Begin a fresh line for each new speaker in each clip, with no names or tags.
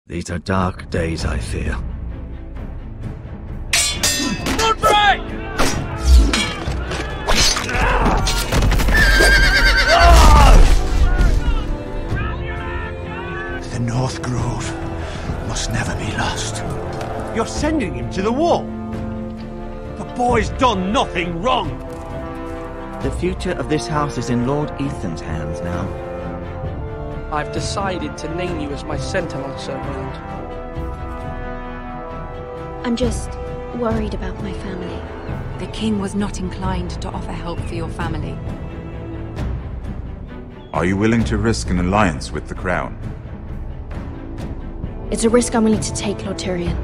These are dark days, I fear.
The North Grove must never be lost.
You're sending him to the wall? The boy's done nothing wrong.
The future of this house is in Lord Ethan's hands now.
I've decided to name you as my sentinel, Sir Roland.
I'm just worried about my family.
The king was not inclined to offer help for your family.
Are you willing to risk an alliance with the crown?
It's a risk I'm willing to take, Lord Tyrion.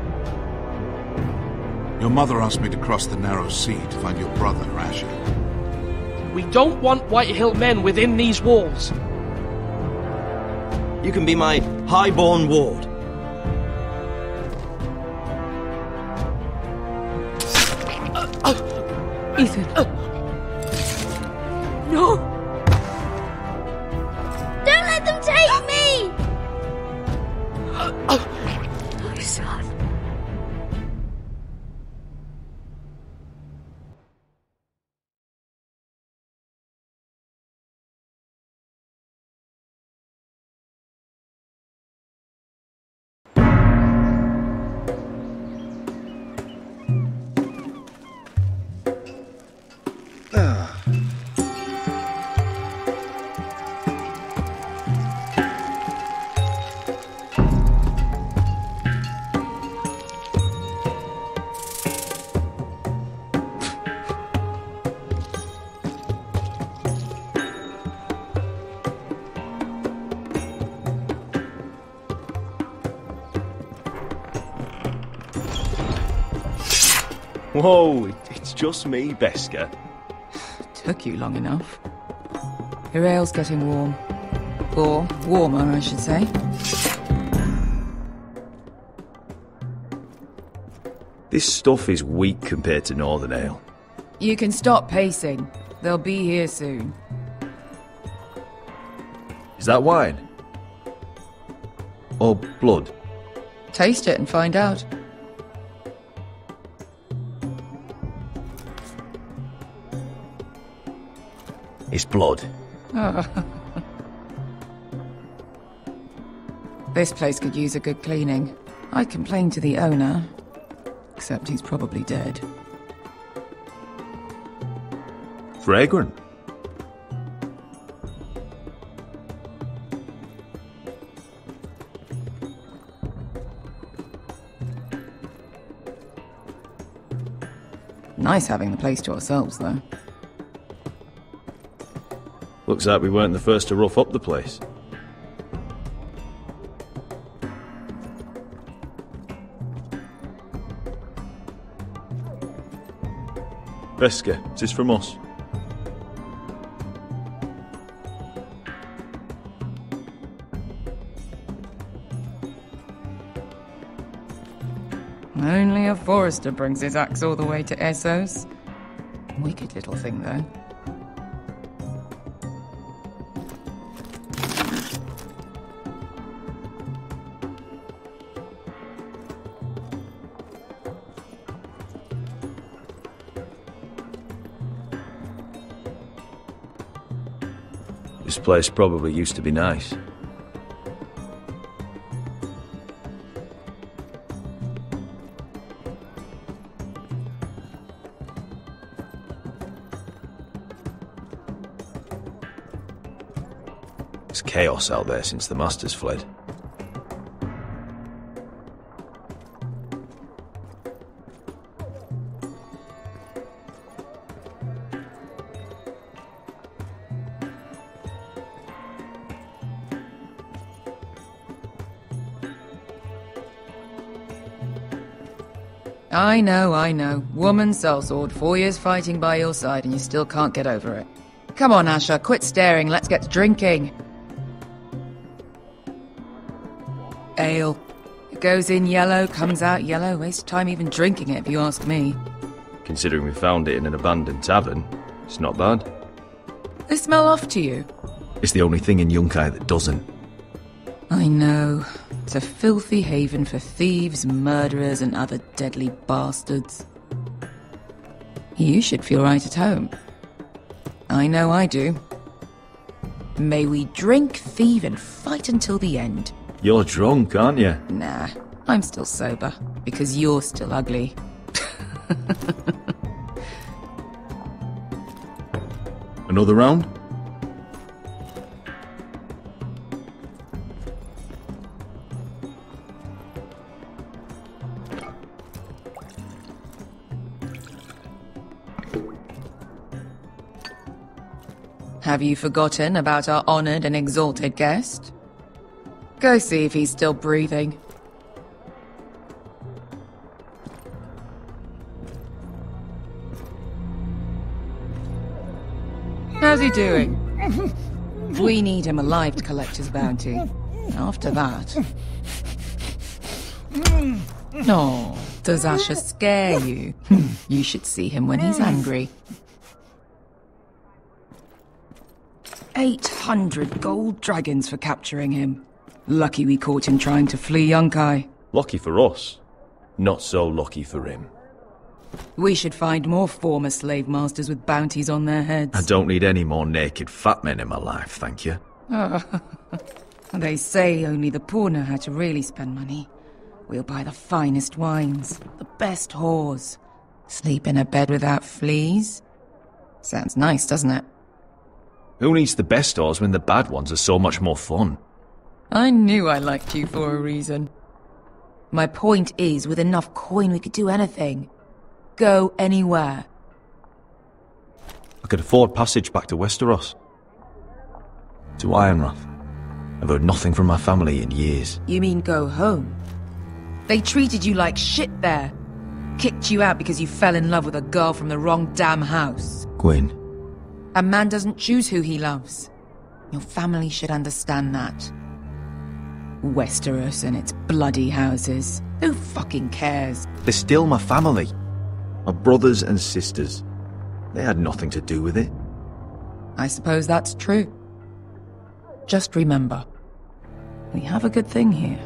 Your mother asked me to cross the narrow sea to find your brother, Asher.
We don't want Whitehill men within these walls.
You can be my highborn ward.
Ethan.
No! Don't let them take me! My son.
Whoa, it's just me, Beska.
Took you long enough. Your ale's getting warm. Or warmer, I should say.
This stuff is weak compared to Northern Ale.
You can stop pacing. They'll be here soon.
Is that wine? Or blood?
Taste it and find out.
It's blood.
This place could use a good cleaning. I complained to the owner, except he's probably dead.
Fragrant.
Nice having the place to ourselves, though.
Looks like we weren't the first to rough up the place. Beska, is this from us?
Only a forester brings his axe all the way to Essos. Wicked little thing, though.
This place probably used to be nice. There's chaos out there since the Masters fled.
I know. Woman sellsword, 4 years fighting by your side and you still can't get over it. Come on, Asher, quit staring, let's get to drinking. Ale. It goes in yellow, comes out yellow. Waste time even drinking it, if you ask me.
Considering we found it in an abandoned tavern, it's not bad.
They smell off to you?
It's the only thing in Yunkai that doesn't.
I know. It's a filthy haven for thieves, murderers, and other deadly bastards. You should feel right at home. I know I do. May we drink, thieve, and fight until the end.
You're drunk, aren't you?
Nah, I'm still sober, because you're still ugly.
Another round?
Have you forgotten about our honored and exalted guest? Go see if he's still breathing. How's he doing? We need him alive to collect his bounty. After that... No, does Asher scare you? You should see him when he's angry. 800 gold dragons for capturing him. Lucky we caught him trying to flee Yunkai.
Lucky for us. Not so lucky for him.
We should find more former slave masters with bounties on their heads.
I don't need any more naked fat men in my life, thank you.
They say only the poor know how to really spend money. We'll buy the finest wines, the best whores. Sleep in a bed without fleas. Sounds nice, doesn't it?
Who needs the best whores when the bad ones are so much more fun?
I knew I liked you for a reason. My point is, with enough coin we could do anything. Go anywhere.
I could afford passage back to Westeros. To Ironrath. I've heard nothing from my family in years.
You mean go home? They treated you like shit there. Kicked you out because you fell in love with a girl from the wrong damn house.
Gwyn.
A man doesn't choose who he loves. Your family should understand that. Westeros and its bloody houses. Who fucking cares?
They're still my family. My brothers and sisters. They had nothing to do with it.
I suppose that's true. Just remember, we have a good thing here.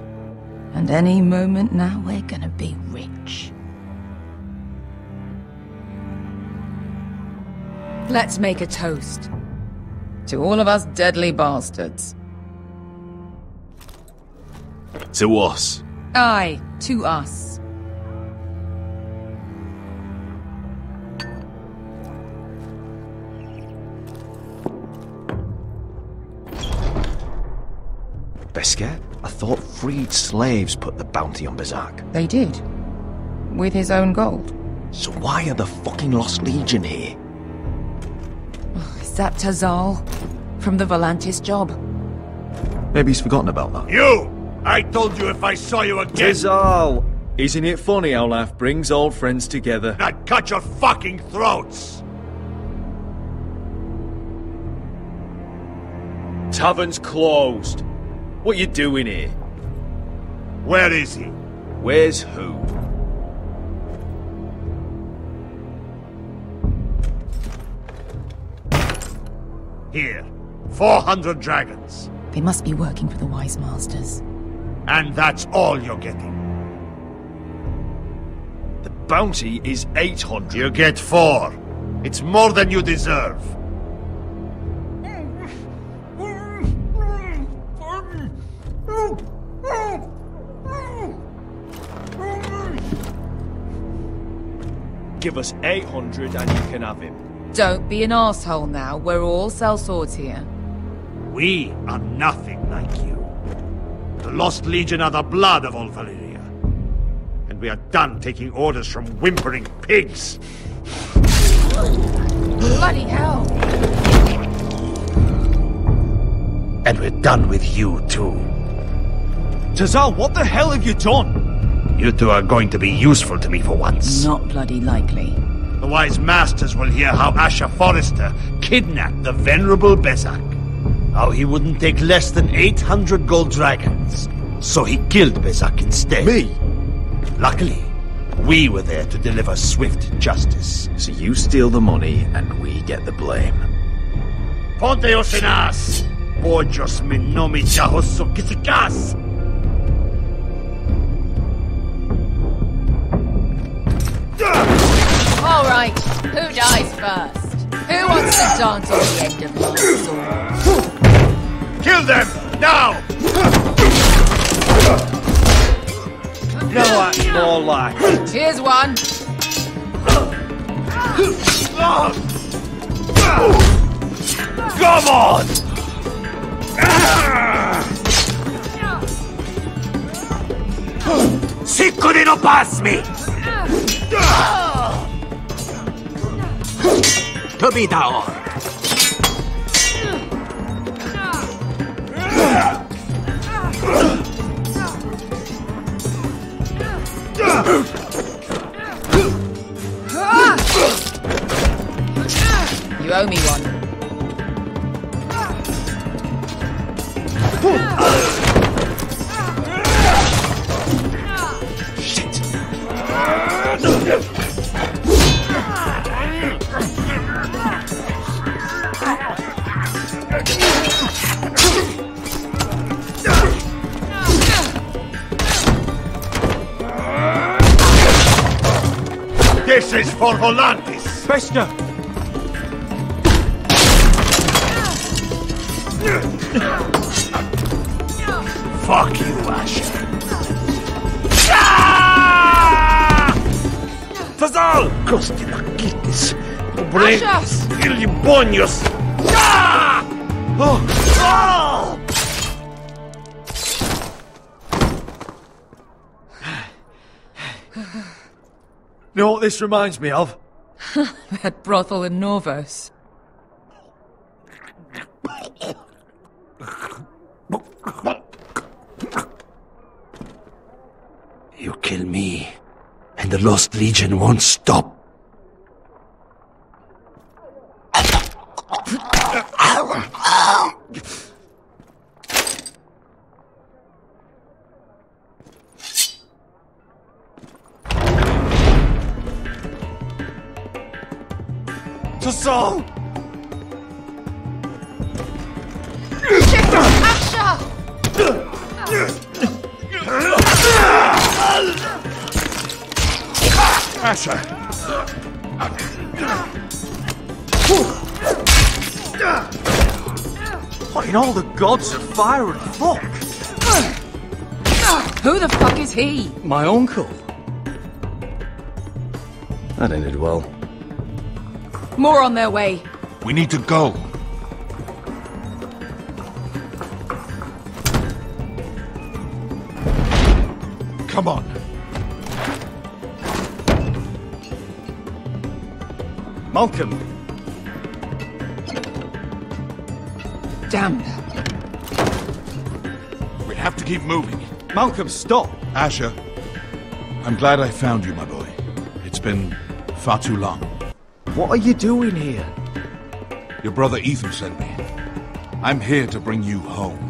And any moment now we're gonna be rich. Let's make a toast. To all of us deadly bastards.
To us.
Aye, to us.
Beskar? I thought freed slaves put the bounty on Berserk.
They did. With his own gold.
So why are the fucking Lost Legion here?
Is that Tazal? From the Volantis job?
Maybe he's forgotten about that.
You! I told you if I saw you again...
Tazal! Isn't it funny how life brings old friends together?
I'd cut your fucking throats!
Tavern's closed. What you doing here?
Where is he?
Where's who?
Here. 400 dragons.
They must be working for the Wise Masters.
And that's all you're getting.
The bounty is 800.
You get 4. It's more than you deserve.
Give us 800 and you can have him.
Don't be an arsehole now. We're all sellswords here.
We are nothing like you. The Lost Legion are the blood of all Valyria. And we are done taking orders from whimpering pigs.
Bloody hell!
And we're done with you, too.
Tazal, what the hell have you done?
You two are going to be useful to me for once.
Not bloody likely.
The Wise Masters will hear how Asher Forrester kidnapped the venerable Bezak. How he wouldn't take less than 800 gold dragons. So he killed Bezak instead.
Me?
Luckily, we were there to deliver swift justice.
So you steal the money and we get the blame.
Ponte Osenas! Pojos minomi chahos kisikas!
Who dies first? Who wants to dance on the end of my sword?
Kill them! Now! No, that's more like it.
Here's one.
Come on! Sicko di non passmi! Tobita ora!
You owe me one.
Shit! This is for Volantis!
Bester!
Fuck you, Asher! Fazal! Kosti na kitis! Obregas! Ili bonios!
You know what this reminds me of?
That brothel in Norvos.
You kill me, and the Lost Legion won't stop.
To Saul!
Asher!
What in all the gods of fire and fuck?
Who the fuck is he?
My uncle. That ended well.
More on their way.
We need to go. Come on.
Malcolm!
Damn.
We have to keep moving.
Malcolm, stop!
Asher, I'm glad I found you, my boy. It's been far too long.
What are you doing here?
Your brother Ethan sent me. I'm here to bring you home.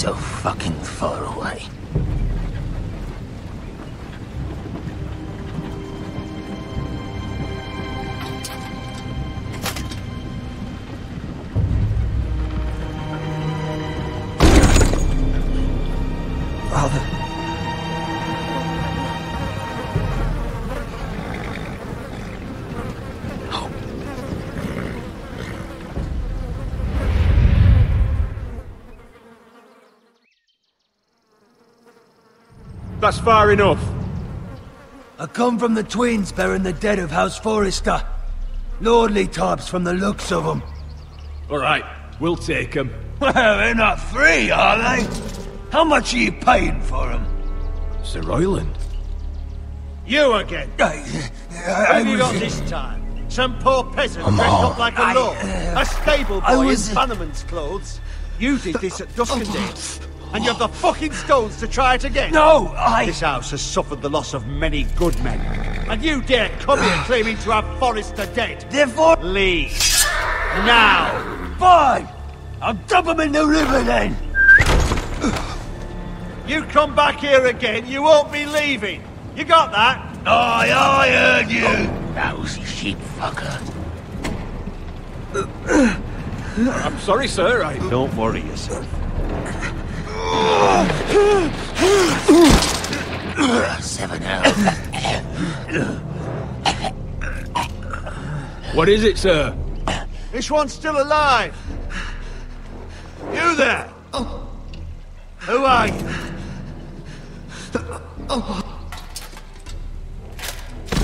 so fucking far away.
Father.
That's far enough.
I come from the twins bearing the dead of House Forrester. Lordly types from the looks of them.
Alright, we'll take them.
Well, they're not free, are they? How much are you paying for them?
Sir Royland.
You again. Who have you got this time? Some poor peasant dressed up like a lord. A stable boy in Bannerman's clothes. You did this at Duskendale. And you have the fucking stones to try it again?
No,
This house has suffered the loss of many good men. And you dare come here claiming to have Forrester dead?
Therefore...
Leave. Now.
Fine! I'll dump them in the river then!
You come back here again, you won't be leaving. You got that?
Aye, I heard you! Lousy sheep fucker.
I'm sorry, sir.
Don't worry yourself.
7 hours.
What is it, sir?
This one's still alive. You there? Who are you?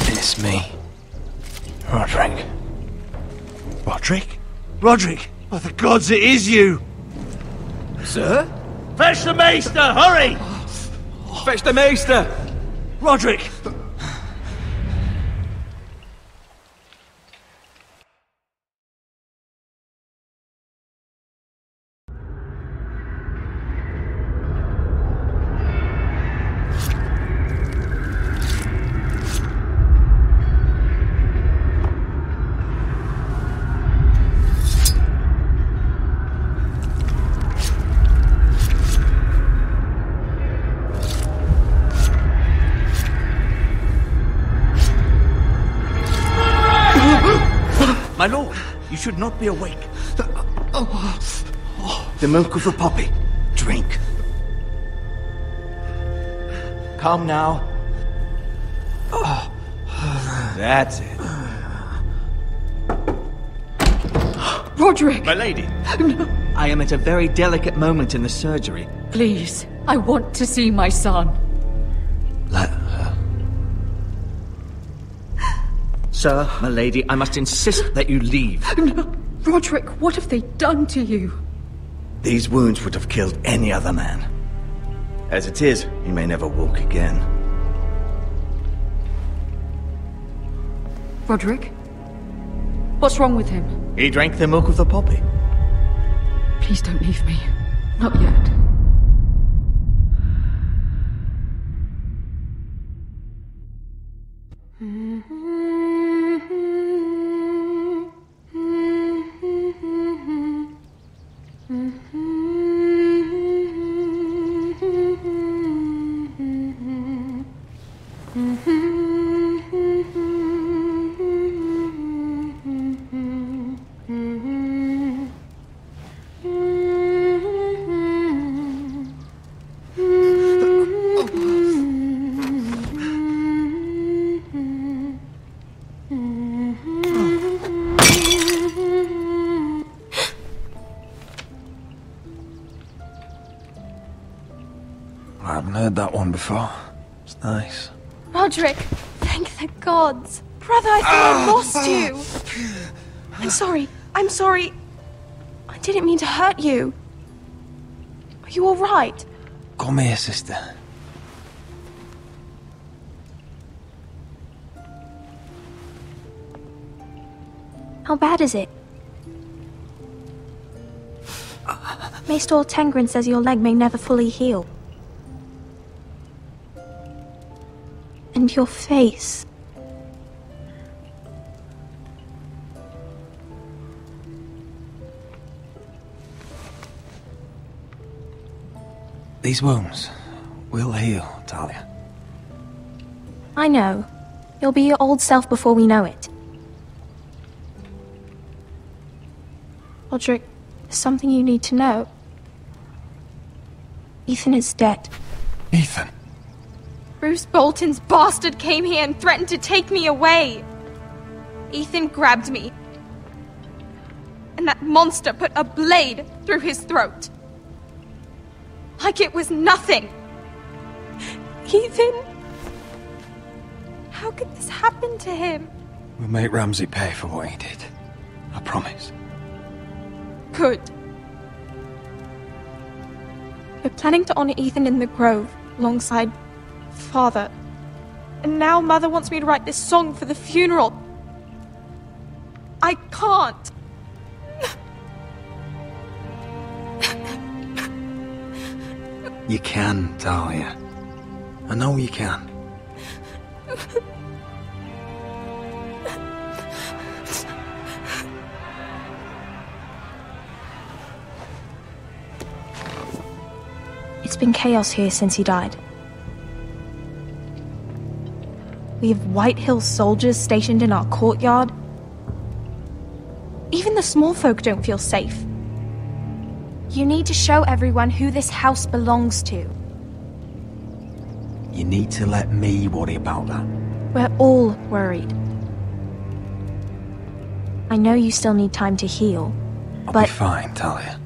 It's me. Roderick.
Roderick? Roderick? Oh, the gods, it is you!
Sir?
Fetch the maester, hurry!
Fetch the maester!
Roderick!
My lord, you should not be awake. The milk of the poppy. Drink. Calm now. That's it.
Roderick!
My lady. No. I am at a very delicate moment in the surgery.
Please, I want to see my son.
Let her. Sir, my lady, I must insist that you leave.
No. Roderick, what have they done to you?
These wounds would have killed any other man. As it is, he may never walk again.
Roderick? What's wrong with him?
He drank the milk of the poppy.
Please don't leave me. Not yet.
I haven't heard that one before. It's nice.
Roderick, thank the gods. Brother, I thought I lost you. I'm sorry. I'm sorry. I didn't mean to hurt you. Are you all right?
Come here, sister.
How bad is it? Maester Tengrin says your leg may never fully heal. And your face.
These wounds will heal, Talia.
I know. You'll be your old self before we know it. Roderick, there's something you need to know. Ethan is dead.
Ethan?
Bruce Bolton's bastard came here and threatened to take me away. Ethan grabbed me. And that monster put a blade through his throat. Like it was nothing. Ethan... How could this happen to him?
We'll make Ramsay pay for what he did. I promise.
Good. We're planning to honor Ethan in the Grove, alongside Father. And now Mother wants me to write this song for the funeral. I can't.
You can, Talia. I know you can.
It's been chaos here since he died. We have White Hill soldiers stationed in our courtyard. Even the small folk don't feel safe. You need to show everyone who this house belongs to.
You need to let me worry about that.
We're all worried. I know you still need time to heal,
I'll
but...
be fine, Talia.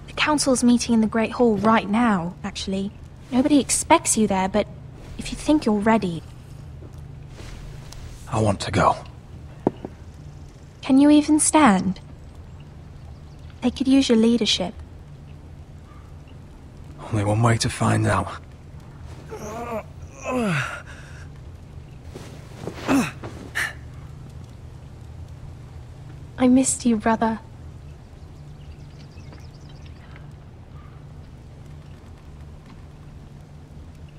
The council's meeting in the Great Hall right now, actually. Nobody expects you there, but if you think you're ready...
I want to go.
Can you even stand? They could use your leadership.
Only one way to find out.
I missed you, brother.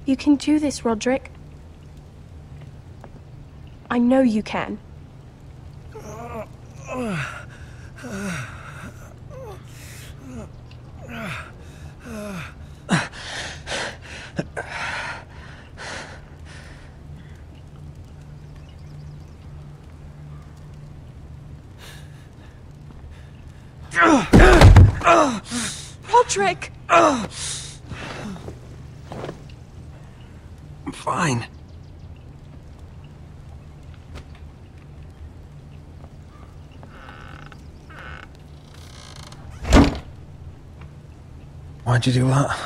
You can do this, Roderick. I know you can. Roderick!
I'm fine. Why'd you do that?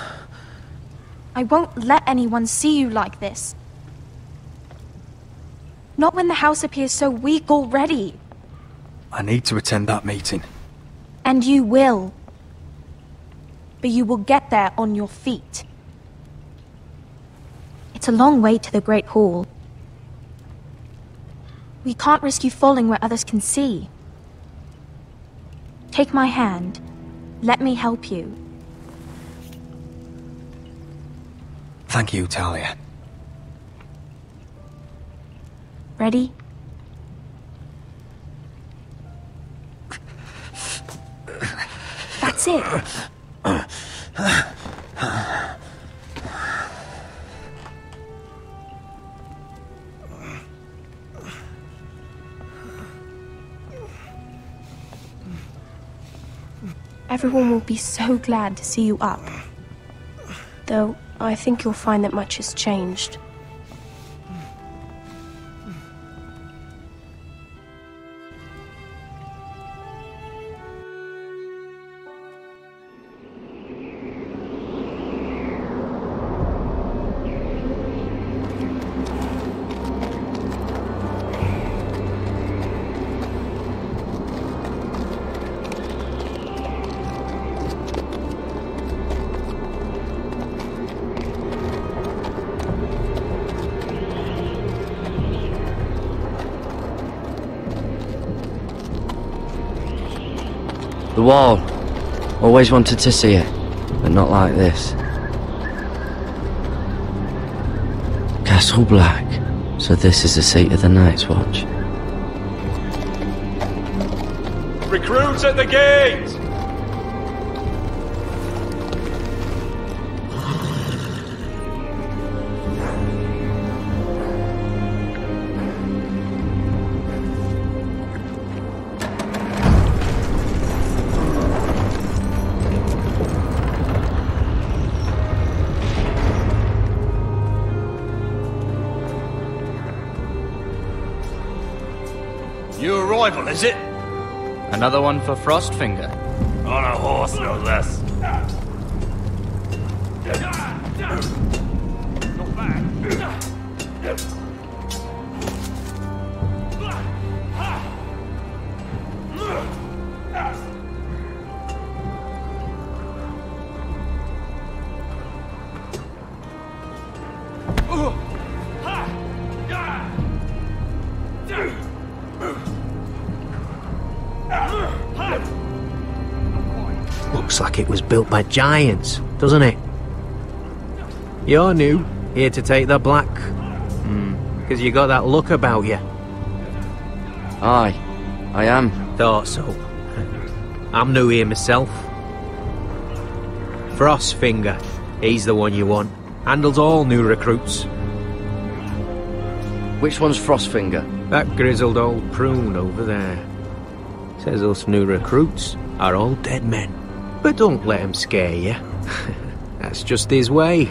I won't let anyone see you like this. Not when the house appears so weak already.
I need to attend that meeting.
And you will. But you will get there on your feet. It's a long way to the Great Hall. We can't risk you falling where others can see. Take my hand. Let me help you.
Thank you, Talia.
Ready? That's it. Everyone will be so glad to see you up. Though, I think you'll find that much has changed.
The wall. Always wanted to see it, but not like this. Castle Black. So this is the seat of the Night's Watch.
Recruits at the gate!
rival, is it?
Another one for Frostfinger.
On a horse, no less.
Looks like it was built by giants, doesn't it? You're new, here to take the black. Because you got that look about you.
Aye, I am.
Thought so. I'm new here myself. Frostfinger, he's the one you want. Handles all new recruits.
Which one's Frostfinger?
That grizzled old prune over there. Says us new recruits are all dead men. But don't let him scare you. That's just his way.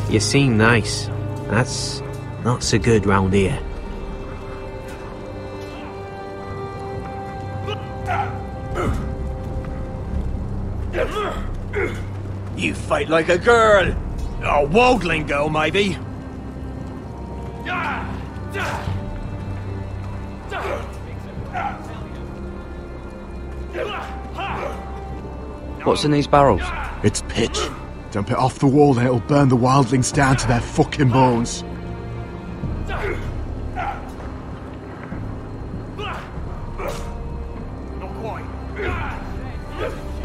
You seem nice. That's not so good round here.
You fight like a girl. A worldling girl, maybe.
What's in these barrels?
It's pitch. Dump it off the wall and it'll burn the wildlings down to their fucking bones.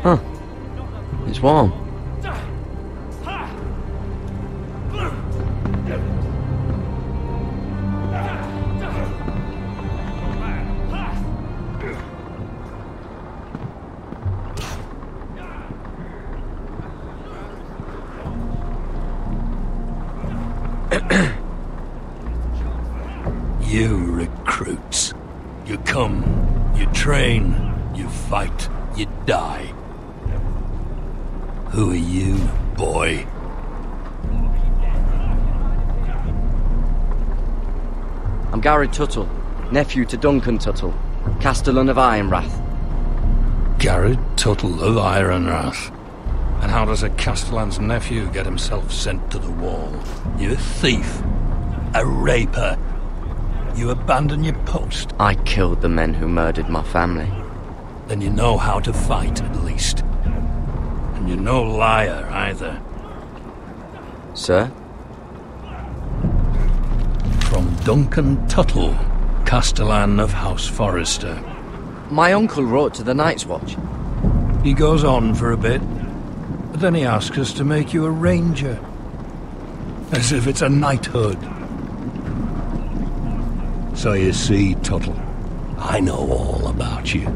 Huh. It's warm.
You recruits. You come, you train, you fight, you die. Who are you, boy?
I'm Garrett Tuttle, nephew to Duncan Tuttle, Castellan of Ironrath.
Garrett Tuttle of Ironrath. And how does a Castellan's nephew get himself sent to the wall? You a thief, a raper. You abandon your post.
I killed the men who murdered my family.
Then you know how to fight, at least. And you're no liar, either.
Sir?
From Duncan Tuttle, Castellan of House Forrester.
My uncle wrote to the Night's Watch.
He goes on for a bit, but then he asks us to make you a ranger. As if it's a knighthood. So you see, Tuttle, I know all about you.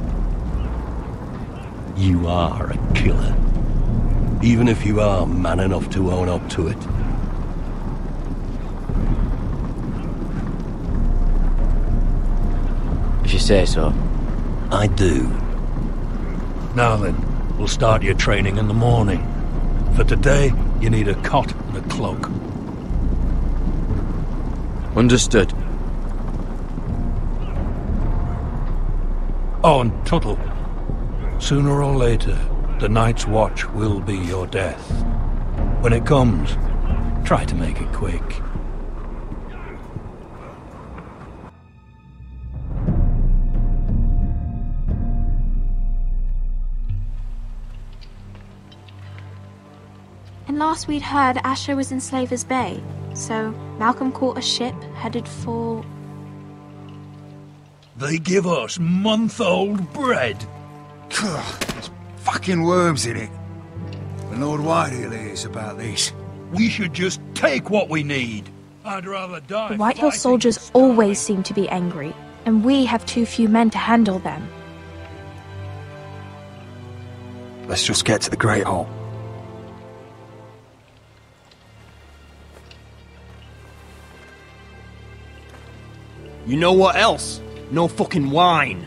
You are a killer. Even if you are man enough to own up to it.
If you say so.
I do. Now then, we'll start your training in the morning. For today, you need a cot and a cloak.
Understood.
Oh, and Tuttle, sooner or later, the Night's Watch will be your death. When it comes, try to make it quick.
And last we'd heard, Asher was in Slaver's Bay, so Malcolm caught a ship headed for...
They give us month-old bread.
There's fucking worms in it. The Lord Whitehill is about this.
We should just take what we need. I'd rather die.
The Whitehill soldiers always seem to be angry, and we have too few men to handle them.
Let's just get to the Great Hall.
You know what else? No fucking wine.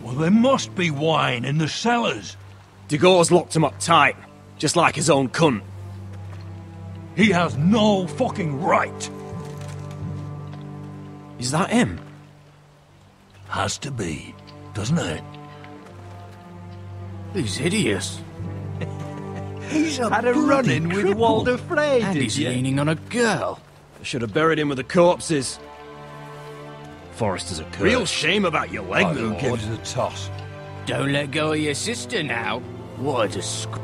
Well, there must be wine in the cellars.
DeGaule's locked him up tight, just like his own cunt.
He has no fucking right.
Is that him?
has to be, doesn't it?
He's hideous.
He's had a run-in with Walder Frey,
And he's leaning on a girl.
I should have buried him with the corpses. Forrester's a curse.
Real shame about your leg,
Who
Lord.
gives it a toss?
Don't let go of your sister now. What a disgrace.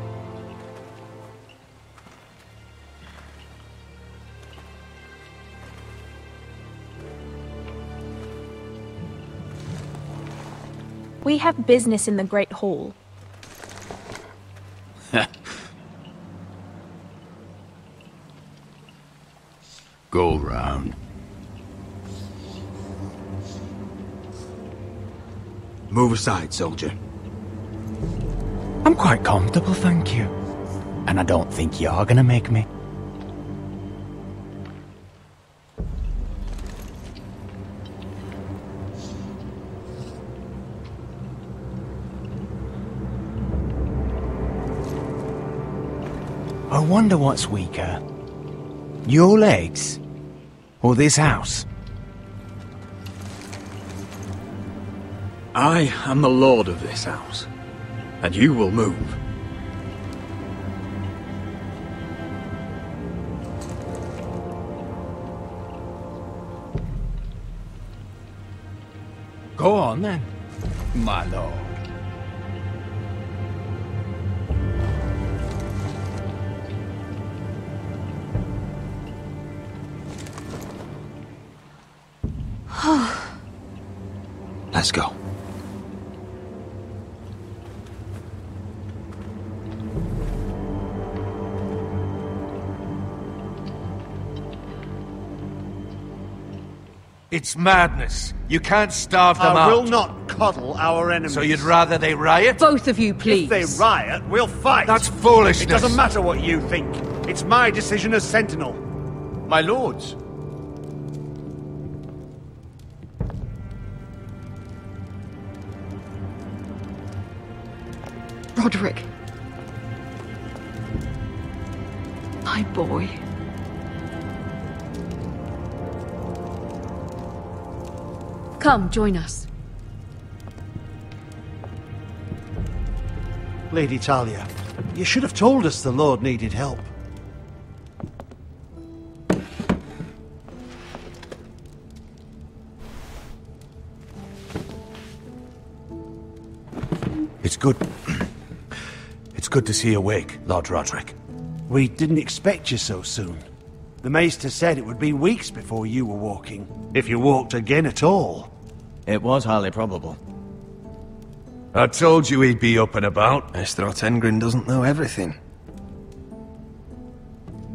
We have business in the Great Hall.
Go round.
Move aside, soldier.
I'm quite comfortable, thank you. And I don't think you're gonna make me. I wonder what's weaker. Your legs? Or this house?
I am the lord of this house, and you will move.
Go on then, my lord.
Let's go.
It's madness. You can't starve them out.
I will not coddle our enemies.
So you'd rather they riot?
Both of you, please.
If they riot, we'll fight.
That's foolishness.
It doesn't matter what you think. It's my decision as Sentinel.
My lords.
Roderick. My boy. Come, join us.
Lady Talia, you should have told us the Lord needed help.
It's good. It's good to see you awake, Lord Roderick.
We didn't expect you so soon. The Maester said it would be weeks before you were walking, if you walked again at all.
It was highly probable.
I told you he'd be up and about.
Maester Otengrin doesn't know everything.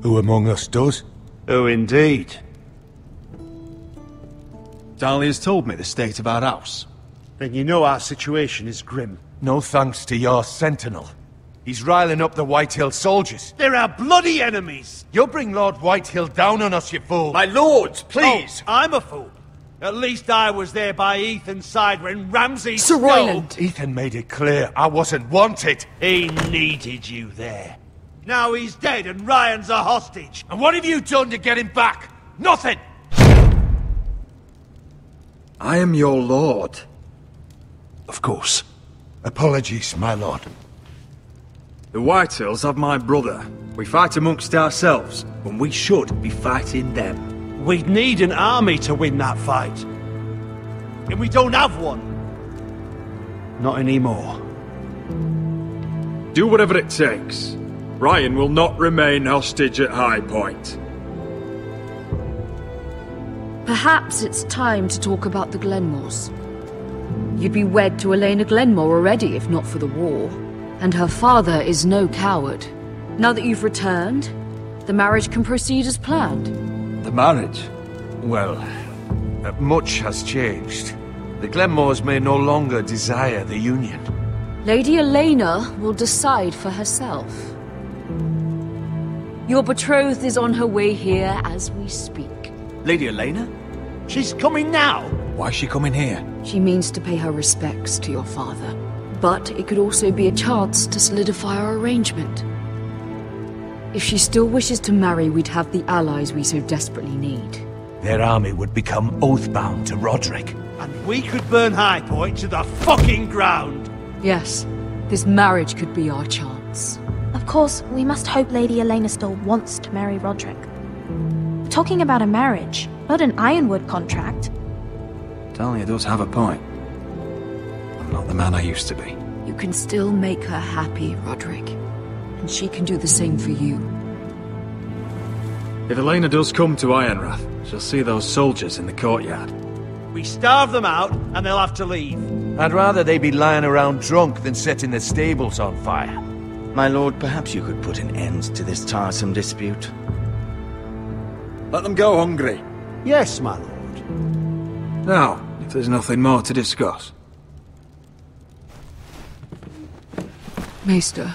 Who among us does?
Oh, indeed.
Talia's told me the state of our house.
Then you know our situation is grim.
No thanks to your sentinel. He's riling up the Whitehill soldiers.
They're our bloody enemies!
You'll bring Lord Whitehill down on us, you fool!
My lords, please! Oh, I'm a fool. At least I was there by Ethan's side when Ramsay...
Sir Royland!
Ethan made it clear I wasn't wanted.
He needed you there. Now he's dead and Ryan's a hostage.
And what have you done to get him back? Nothing!
I am your lord.
Of course. Apologies, my lord.
The Whitehills have my brother. We fight amongst ourselves, when we should be fighting them.
We'd need an army to win that fight. And we don't have one. Not anymore.
Do whatever it takes. Ryan will not remain hostage at High Point.
Perhaps it's time to talk about the Glenmores. You'd be wed to Elena Glenmore already if not for the war. And her father is no coward. Now that you've returned, the marriage can proceed as planned.
The marriage? Well, much has changed. The Glenmores may no longer desire the union.
Lady Elena will decide for herself. Your betrothed is on her way here as we speak.
Lady Elena?
She's coming now?
Why is she coming here?
She means to pay her respects to your father. But it could also be a chance to solidify our arrangement. If she still wishes to marry, we'd have the allies we so desperately need.
their army would become oathbound to Roderick. And we could burn High Point to the fucking ground!
Yes, this marriage could be our chance.
Of course, we must hope Lady Elena still wants to marry Roderick. We're talking about a marriage, not an Ironwood contract.
Talia does have a point. I'm not the man I used to be.
You can still make her happy, Roderick. And she can do the same for you.
If Elena does come to Ironrath, she'll see those soldiers in the courtyard.
We starve them out, and they'll have to leave.
I'd rather they be lying around drunk than setting the stables on fire.
My lord, perhaps you could put an end to this tiresome dispute.
Let them go hungry.
Yes, my lord.
Now, if there's nothing more to discuss.
Maester,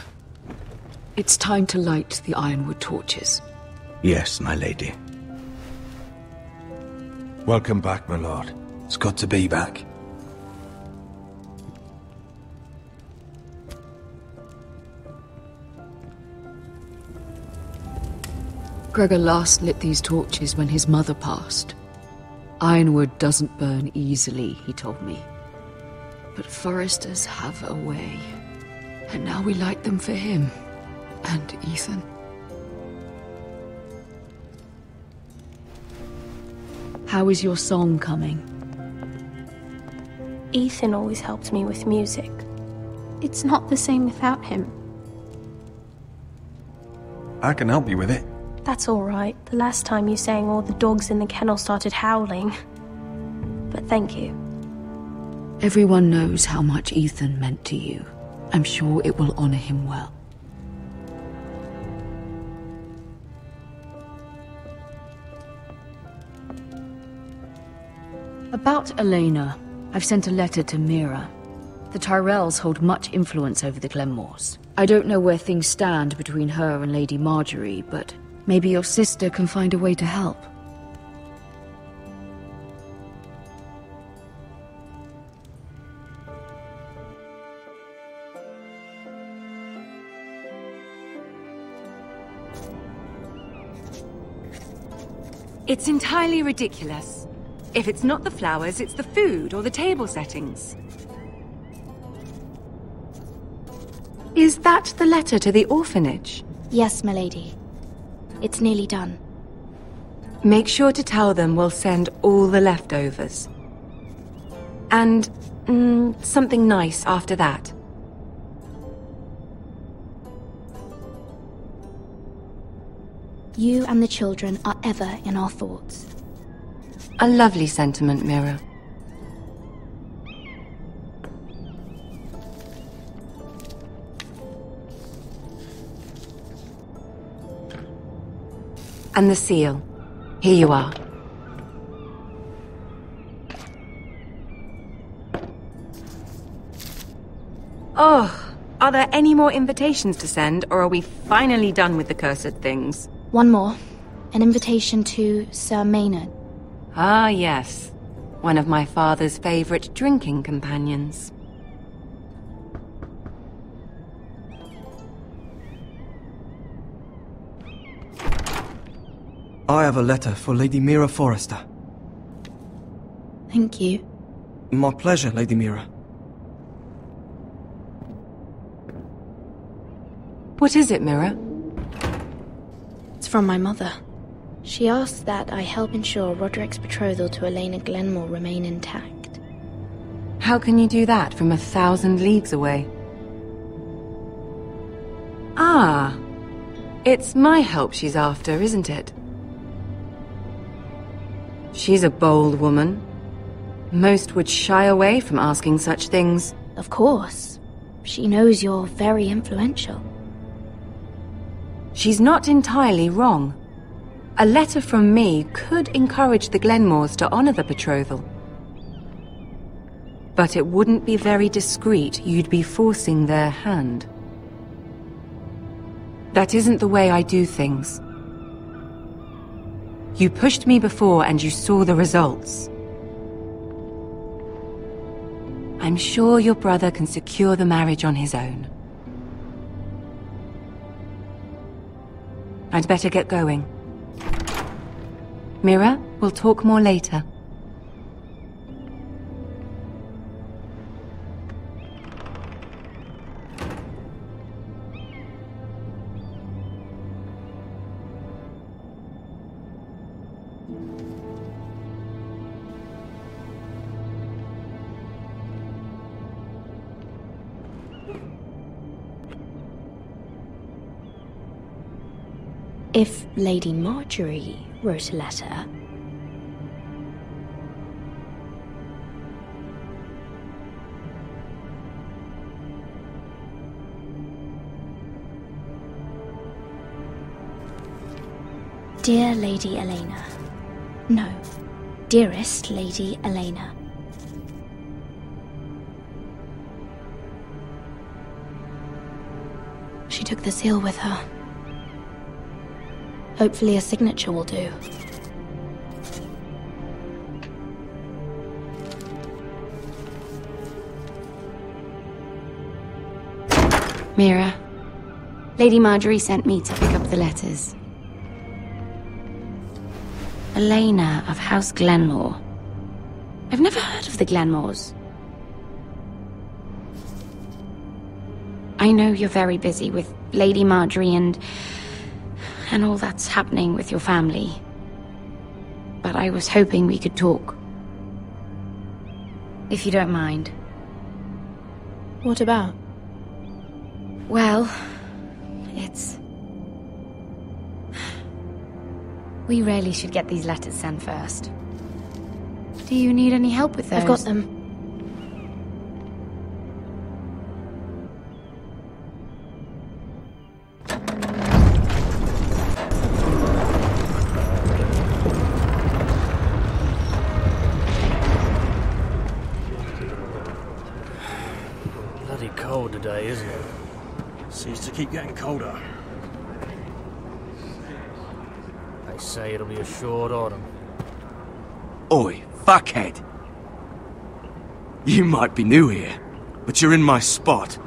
it's time to light the Ironwood torches.
Yes, my lady.
Welcome back, my lord.
It's good to be back.
Gregor last lit these torches when his mother passed. Ironwood doesn't burn easily, he told me. But foresters have a way. And now we light them for him. And Ethan. How is your song coming?
Ethan always helps me with music. It's not the same without him.
I can help you with it.
That's all right. The last time you sang, all the dogs in the kennel started howling. But thank you.
Everyone knows how much Ethan meant to you. I'm sure it will honor him well. About Elena, I've sent a letter to Mira. The Tyrells hold much influence over the Glenmores. I don't know where things stand between her and Lady Marjorie, but maybe your sister can find a way to help.
It's entirely ridiculous. If it's not the flowers, it's the food or the table settings. Is that the letter to the orphanage?
Yes, my lady. It's nearly done.
Make sure to tell them we'll send all the leftovers. And, something nice after that.
You and the children are ever in our thoughts.
A lovely sentiment, Mira. And the seal. Here you are. Oh, are there any more invitations to send, or are we finally done with the cursed things?
One more. An invitation to Sir Maynard.
Ah, yes. One of my father's favorite drinking companions.
I have a letter for Lady Mira Forrester.
Thank you.
My pleasure, Lady Mira.
What is it, Mira?
It's from my mother. She asks that I help ensure Roderick's betrothal to Elena Glenmore remain intact.
How can you do that from 1,000 leagues away? Ah, it's my help she's after, isn't it? She's a bold woman. Most would shy away from asking such things.
Of course. She knows you're very influential.
She's not entirely wrong. A letter from me could encourage the Glenmores to honor the betrothal. But it wouldn't be very discreet. You'd be forcing their hand. That isn't the way I do things. You pushed me before and you saw the results. I'm sure your brother can secure the marriage on his own. I'd better get going. Mira, We'll talk more later.
If Lady Marjorie wrote a letter... Dear Lady Elena. No. Dearest Lady Elena. She took the seal with her. Hopefully a signature will do.
Mira, Lady Marjorie sent me to pick up the letters. Elena of House Glenmore. I've never heard of the Glenmores. I know you're very busy with Lady Marjorie and all that's happening with your family. But I was hoping we could talk. If you don't mind.
What about?
Well, it's... We really should get these letters sent first. Do you need any help with those?
I've got them.
Bloody cold today, isn't it? Seems to keep getting colder. They say it'll be a short autumn.
Oi, fuckhead. You might be new here, but you're in my spot.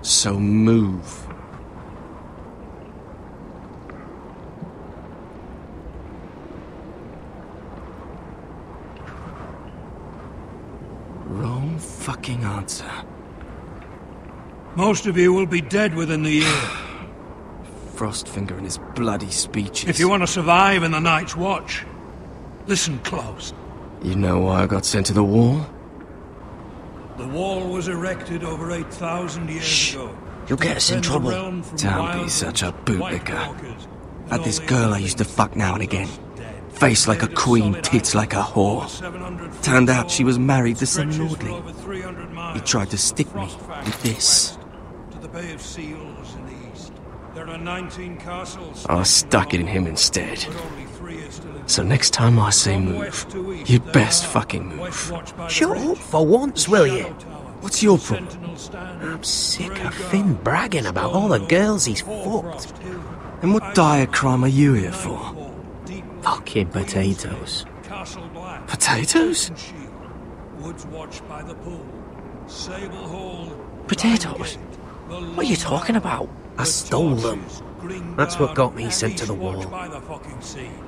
So move. Wrong fucking answer.
Most of you will be dead within the year.
Frostfinger and his bloody speeches.
If you want to survive in the Night's Watch, listen close.
You know why I got sent to the wall?
The wall was erected over 8,000 years ago.
You'll get us in trouble. Don't be such a bootlicker. Had this girl I used to fuck now and again. Face like a queen, tits like a whore. Turned out she was married to some lordling. He tried to stick me with this.
To the Bay of Seals in the east. There are 19 castles.
I stuck it in him instead. So next time I say move, you'd best fucking move.
Shut up for once, will you?
What's your problem?
I'm sick of Finn bragging about all the girls he's fucked.
And what dire crime are you here for?
Fucking potatoes.
Potatoes?
Potatoes? What are you talking about? I stole them. That's what got me sent to the wall.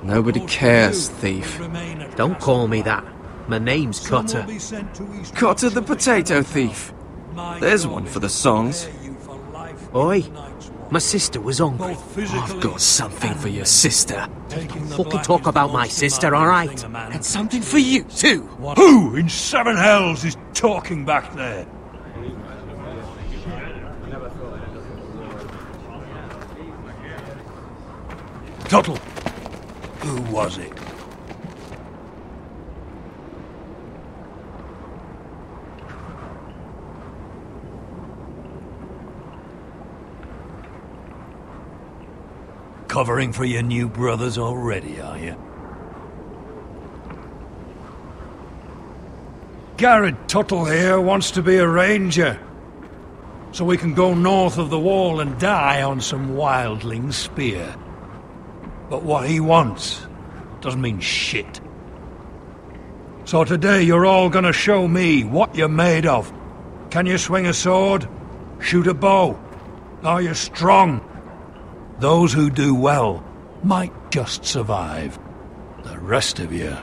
Nobody cares, thief.
Don't call me that. My name's Cotter.
Cotter the potato thief. There's one for the songs.
Oi, my sister was hungry.
I've got something for your sister.
Don't fucking talk about my sister, alright?
And something for you, too.
Who in seven hells is talking back there? Tuttle, who was it? Covering for your new brothers already, are you? Garrett Tuttle here wants to be a ranger, so we can go north of the wall and die on some wildling spear. But what he wants doesn't mean shit. So today you're all gonna show me what you're made of. Can you swing a sword? Shoot a bow? Are you strong? Those who do well might just survive. The rest of you.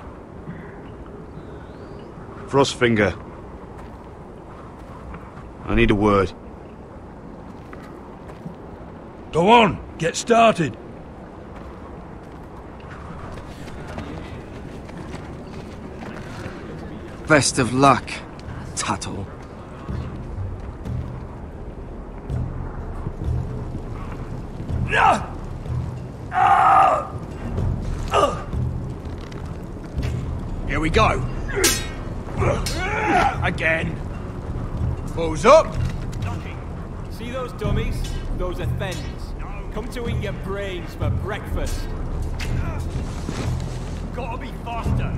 Frostfinger. I need a word.
Go on, get started.
Best of luck, Tuttle.
Here we go. Again. Balls up.
See those dummies? Those are thens. Come to eat your brains for breakfast. Gotta be faster.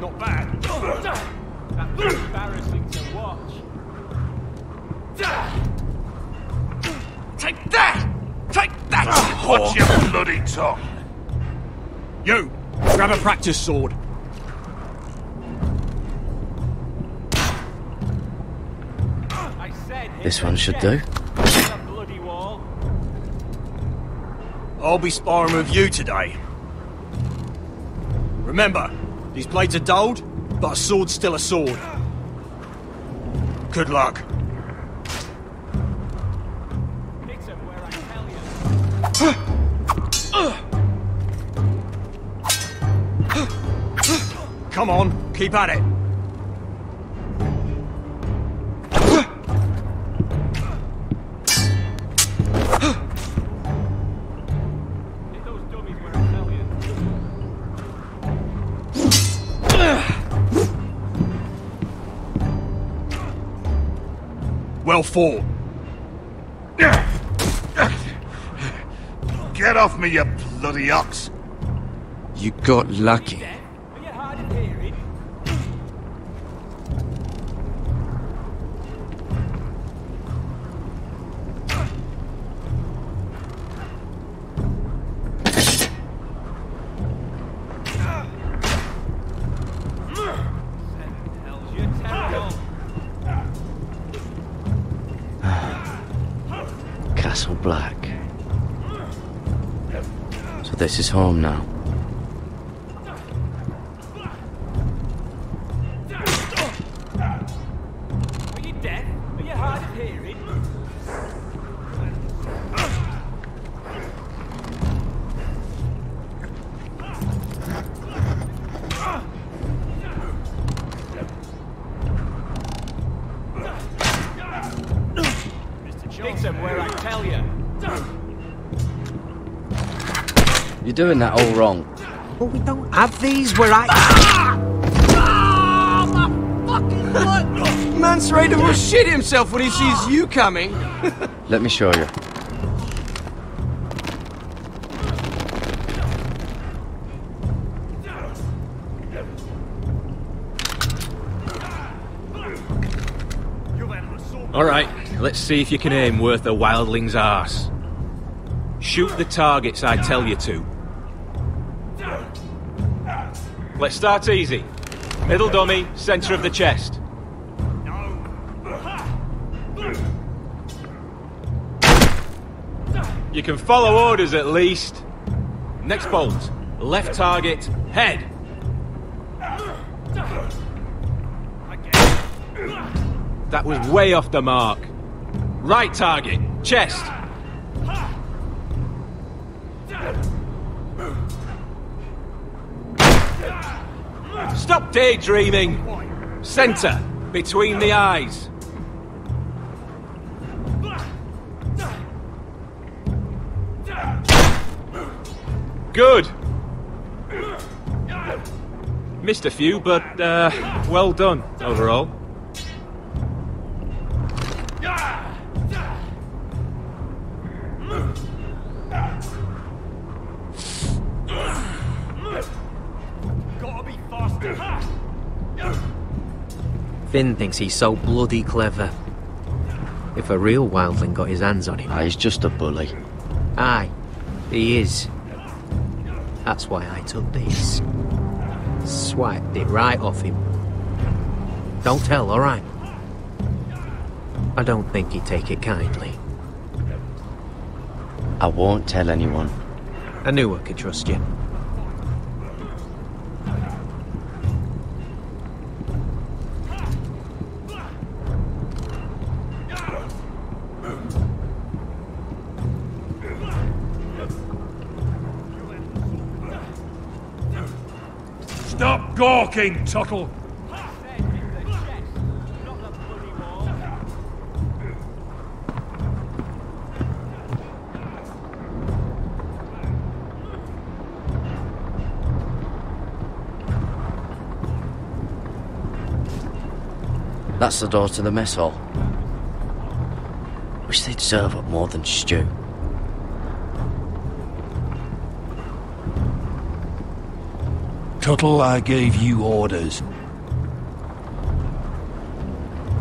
Not bad. That's embarrassing to watch.
Take that! Take that!
Watch your bloody tongue!
You! Grab a practice sword.
This one should do.
I'll be sparring with you today. Remember, these blades are dulled, but a sword's still a sword. Good luck. Come on, keep at it. Well fought.
Get off me, you bloody ox!
You got lucky.
Castle Black. So this is home now.
Are you deaf? Are you hard of hearing? Fix 'em where I tell you.
You're doing that all wrong.
But we don't have these where I...
Man's ready to shit himself when he sees you coming.
Let me show you.
Alright, let's see if you can aim worth a wildling's arse. Shoot the targets I tell you to. Let's start easy. Middle dummy, centre of the chest. You can follow orders at least. Next bolt. Left target, head. That was way off the mark. Right target, chest. Stop daydreaming. Centre, between the eyes. Good. Missed a few, but well done overall. Finn thinks he's so bloody clever. If a real wildling got his hands on him...
He's just a bully.
Aye, he is. That's why I took this. Swiped it right off him. Don't tell, alright? I don't think he'd take it kindly.
I won't tell anyone.
I knew I could trust you.
Stop gawking, Tuttle!
That's the door to the mess hall. Wish they'd serve up more than stew.
Tuttle, I gave you orders.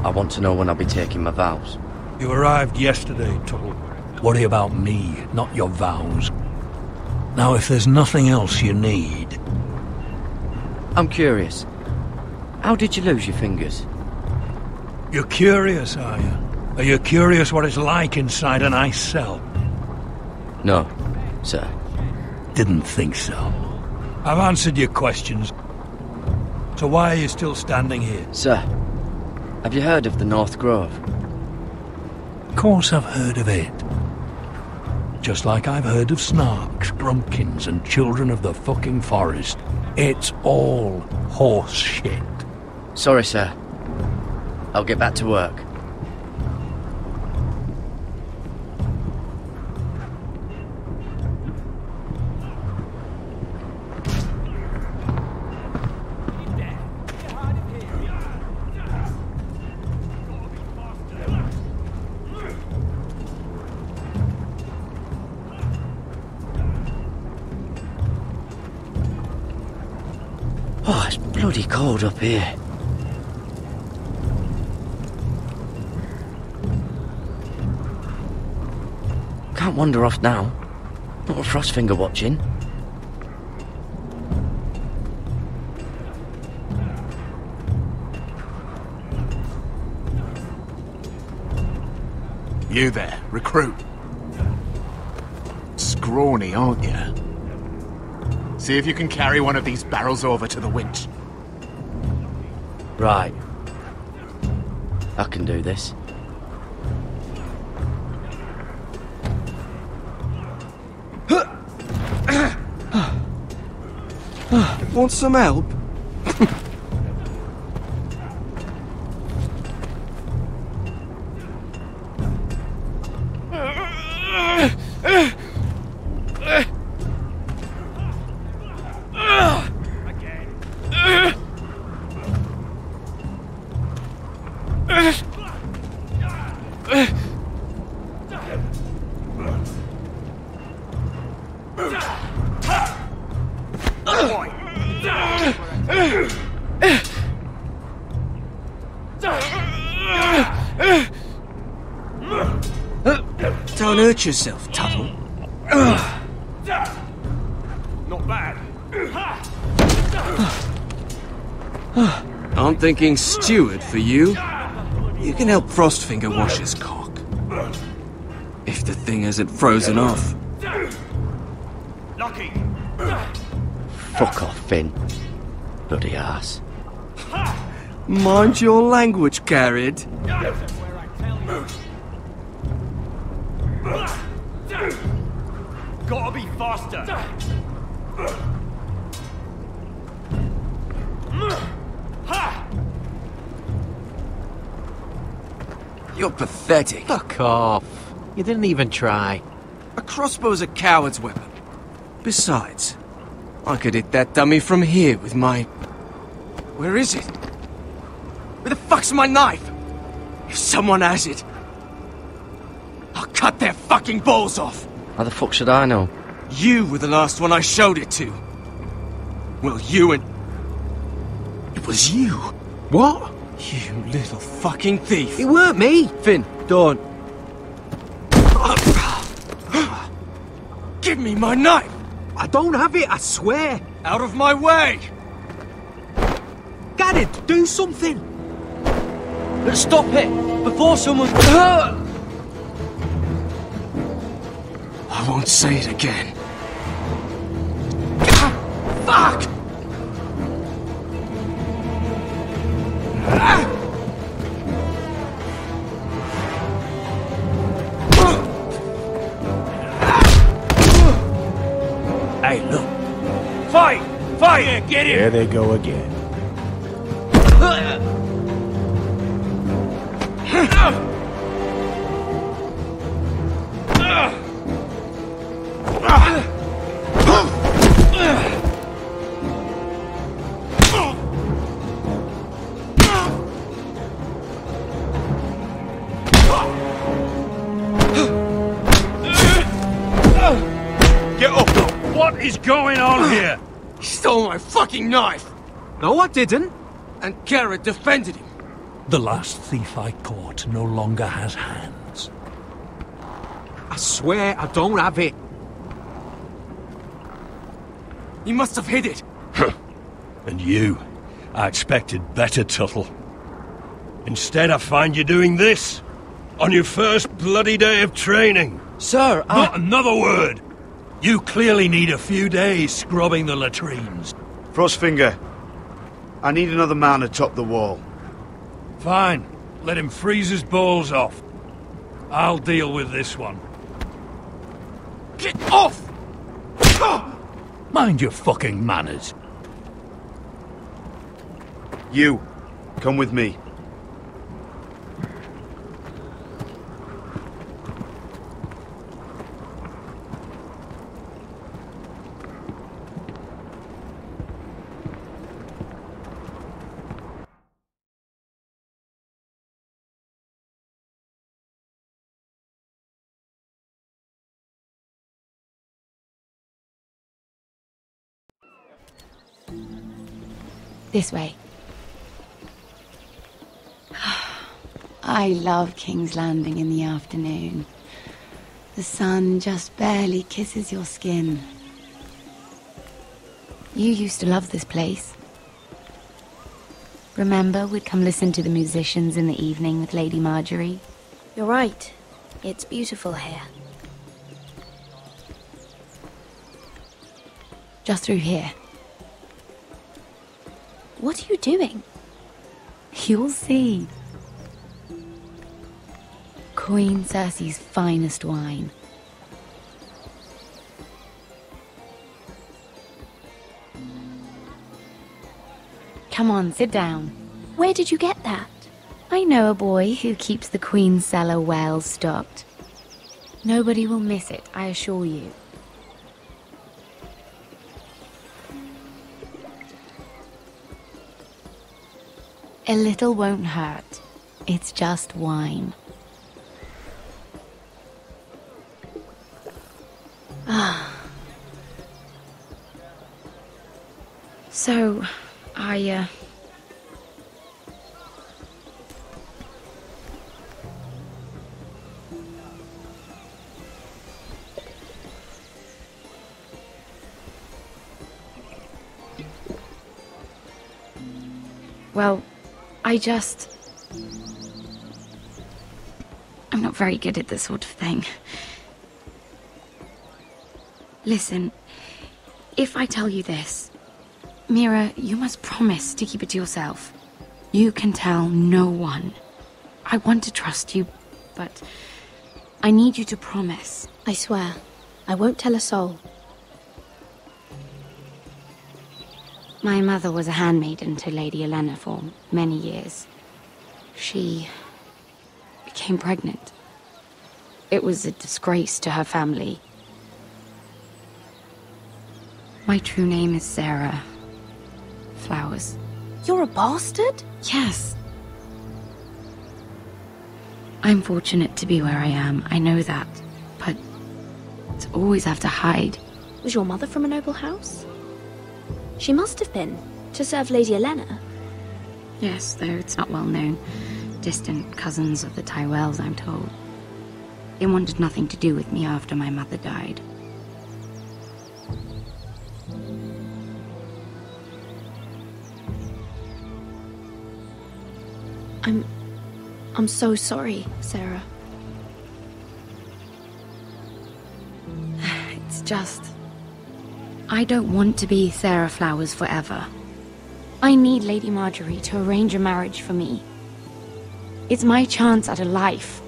I want to know when I'll be taking my vows.
You arrived yesterday, Tuttle. Worry about me, not your vows. Now, if there's nothing else you need...
I'm curious. How did you lose your fingers?
You're curious, are you? Are you curious what it's like inside an ice cell?
No, sir.
Didn't think so. I've answered your questions. So why are you still standing here?
Sir, have you heard of the North Grove?
Of course I've heard of it. Just like I've heard of snarks, grumpkins, and children of the fucking forest. It's all horse shit.
Sorry, sir. I'll get back to work. Oh, it's bloody cold up here. Can't wander off now. Not a Frostfinger watching.
You there, recruit. Scrawny, aren't you? See if you can carry one of these barrels over to the winch.
Right. I can do this.
Want some help? Don't hurt yourself, Tuttle.
Not bad.
I'm thinking steward for you. You can help Frostfinger wash his cock. If the thing hasn't frozen off.
Lucky.
Fuck off, Finn. Bloody ass.
Mind your language, Garrett.
Gotta be faster.
You're pathetic.
Fuck off. You didn't even try.
A crossbow's a coward's weapon. Besides, I could hit that dummy from here with my... Where is it? Where the fuck's my knife? If someone has it, I'll cut their fucking balls off.
How the fuck should I know?
You were the last one I showed it to. Well, you and... It was you.
What?
You little fucking thief.
It weren't me.
Finn, don't. Give me my knife.
I don't have it, I swear.
Out of my way.
Garrett, do something.
Let's stop it before someone... I won't say it again. Ah, fuck!
Hey, look. Fight! Fight! Yeah, get in!
There they go again.
Get up! What is going on here?
He stole my fucking knife!
No, I didn't.
And Garrett defended him.
The last thief I caught no longer has hands.
I swear I don't have it.
He must have hid it.
And you? I expected better, Tuttle. Instead, I find you doing this. On your first bloody day of training.
Sir,
Not another word! You clearly need a few days scrubbing the latrines.
Frostfinger, I need another man atop the wall.
Fine. Let him freeze his balls off. I'll deal with this one.
Get off!
Mind your fucking manners.
You, come with me.
This way. I love King's Landing in the afternoon. The sun just barely kisses your skin. You used to love this place. Remember, we'd come listen to the musicians in the evening with Lady Marjorie?
You're right. It's beautiful here.
Just through here.
What are you doing?
You'll see. Queen Cersei's finest wine. Come on, sit down.
Where did you get that?
I know a boy who keeps the Queen's cellar well stocked. Nobody will miss it, I assure you. A little won't hurt. It's just wine.
Ah.
So, Well, I'm not very good at this sort of thing. Listen, if I tell you this, Mira, you must promise to keep it to yourself. You can tell no one. I want to trust you, but I need you to promise.
I swear, I won't tell a soul.
My mother was a handmaiden to Lady Olenna for many years. She became pregnant. It was a disgrace to her family. My true name is Sarah Flowers.
You're a bastard?
Yes. I'm fortunate to be where I am, I know that. But to always have to hide.
Was your mother from a noble house? She must have been, to serve Lady Olenna.
Yes, though it's not well known. Distant cousins of the Tyrells, I'm told. They wanted nothing to do with me after my mother died.
I'm so sorry, Sarah.
I don't want to be Sarah Flowers forever. I need Lady Marjorie to arrange a marriage for me. It's my chance at a life.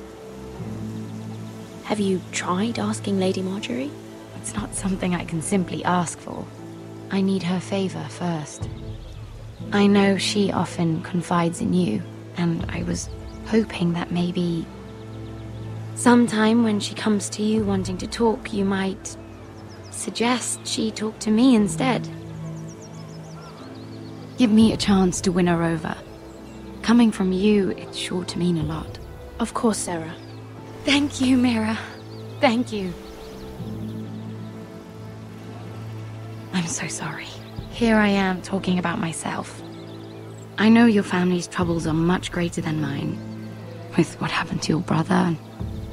Have you tried asking Lady Marjorie?
It's not something I can simply ask for. I need her favor first. I know she often confides in you, and I was hoping that maybe sometime when she comes to you wanting to talk, you might suggest she talk to me instead. Give me a chance to win her over. Coming from you, it's sure to mean a lot.
Of course, Sarah.
Thank you, Mira. Thank you. I'm so sorry. Here I am talking about myself. I know your family's troubles are much greater than mine, with what happened to your brother and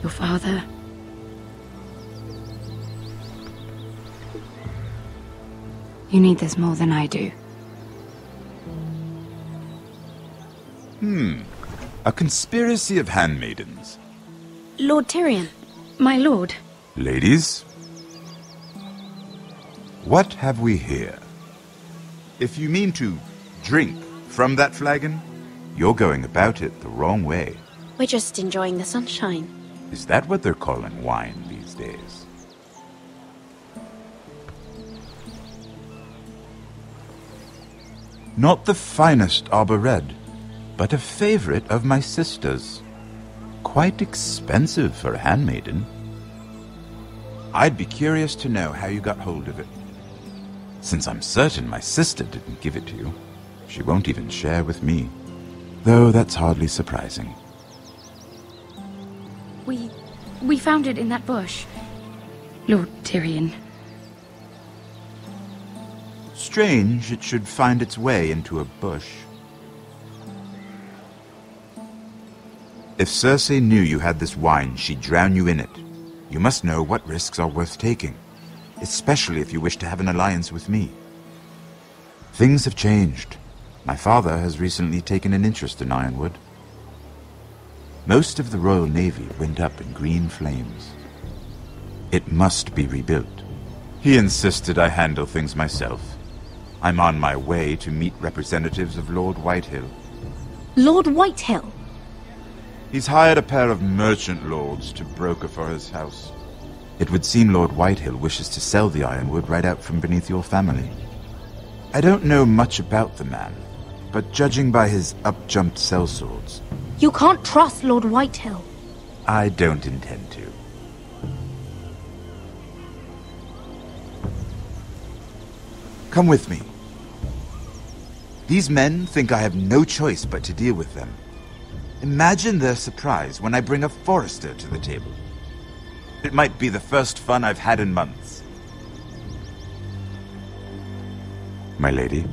your father. You need this more than I do.
A conspiracy of handmaidens.
Lord Tyrion.
My lord.
Ladies, what have we here? If you mean to drink from that flagon, you're going about it the wrong way.
We're just enjoying the sunshine.
Is that what they're calling wine these days? Not the finest arbor red, but a favorite of my sister's. Quite expensive for a handmaiden. I'd be curious to know how you got hold of it. Since I'm certain my sister didn't give it to you, she won't even share with me. Though that's hardly surprising.
We found it in that bush, Lord Tyrion.
Strange it should find its way into a bush. If Cersei knew you had this wine, she'd drown you in it. You must know what risks are worth taking, especially if you wish to have an alliance with me. Things have changed. My father has recently taken an interest in Ironwood. Most of the Royal Navy went up in green flames. It must be rebuilt. He insisted I handle things myself. I'm on my way to meet representatives of Lord Whitehill.
Lord Whitehill?
He's hired a pair of merchant lords to broker for his house. It would seem Lord Whitehill wishes to sell the ironwood right out from beneath your family. I don't know much about the man, but judging by his up-jumped sellswords,
You can't trust Lord Whitehill.
I don't intend to. Come with me. These men think I have no choice but to deal with them. Imagine their surprise when I bring a Forester to the table. It might be the first fun I've had in months. My lady.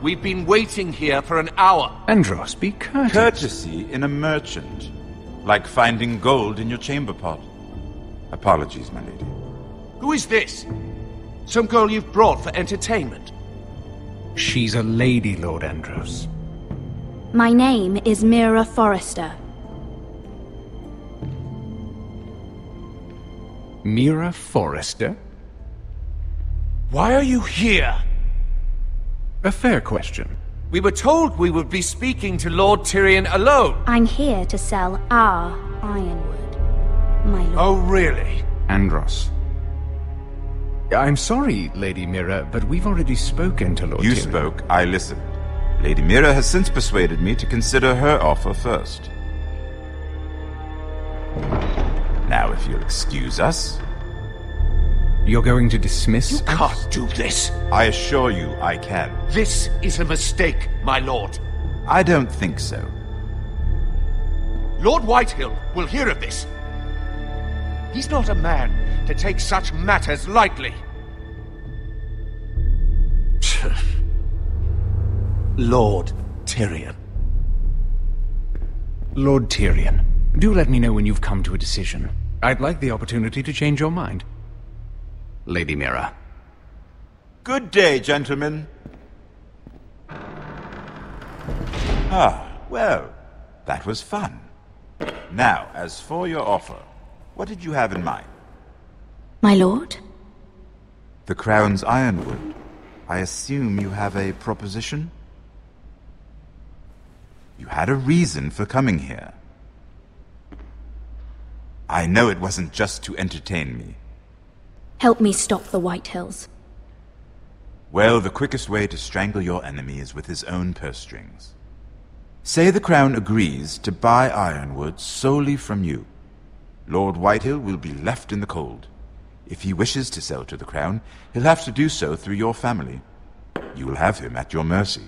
We've been waiting here for an hour.
Andros, be courteous.
Courtesy in a merchant. Like finding gold in your chamber pot. Apologies, my lady.
Who is this? Some girl you've brought for entertainment?
She's a lady, Lord Andros.
My name is Mira Forrester.
Mira Forrester?
Why are you here?
A fair question.
We were told we would be speaking to Lord Tyrion alone.
I'm here to sell our ironwood, my lord.
Oh, really?
Andros. I'm sorry, Lady Mira, but we've already spoken to Lord Tyrion.
You spoke, I listened. Lady Mira has since persuaded me to consider her offer first. Now, if you'll excuse us...
You're going to dismiss
You can't do this.
I assure you I can.
This is a mistake, my lord.
I don't think so.
Lord Whitehill will hear of this. He's not a man to take such matters lightly. Lord Tyrion.
Lord Tyrion, do let me know when you've come to a decision.
I'd like the opportunity to change your mind. Lady Mira.
Good day, gentlemen. Well, that was fun. Now, as for your offer, what did you have in mind?
My lord?
The Crown's Ironwood. I assume you have a proposition? You had a reason for coming here. I know it wasn't just to entertain me.
Help me stop the Whitehills.
Well, the quickest way to strangle your enemy is with his own purse strings. Say the Crown agrees to buy Ironwood solely from you. Lord Whitehill will be left in the cold. If he wishes to sell to the Crown, he'll have to do so through your family. You will have him at your mercy.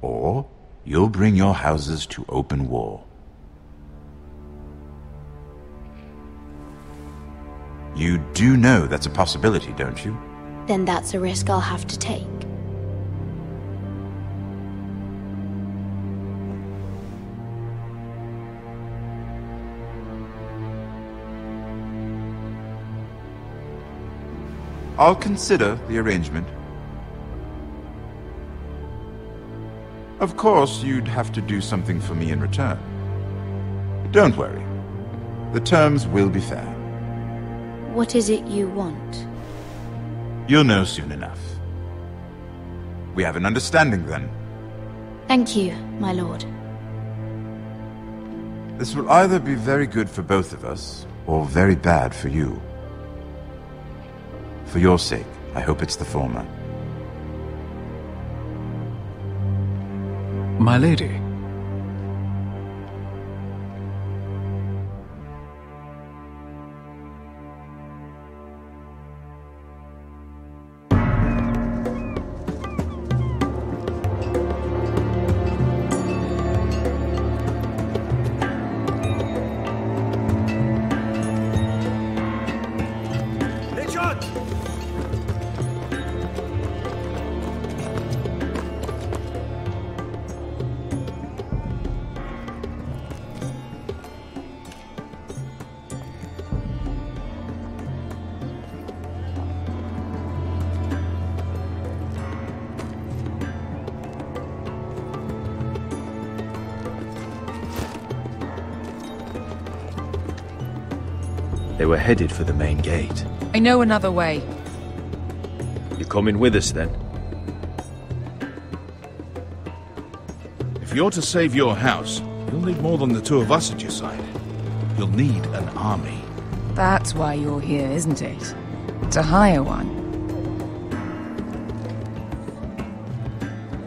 Or you'll bring your houses to open war. You do know that's a possibility, don't you?
Then that's a risk I'll have to take.
I'll consider the arrangement. Of course, you'd have to do something for me in return. Don't worry. The terms will be fair.
What is it you want?
You'll know soon enough. We have an understanding then.
Thank you, my lord.
This will either be very good for both of us, or very bad for you. For your sake, I hope it's the former.
My lady.
They were headed for the main gate.
I know another way.
You coming with us then?
If you're to save your house, you'll need more than the two of us at your side. You'll need an army.
That's why you're here, isn't it? To hire one.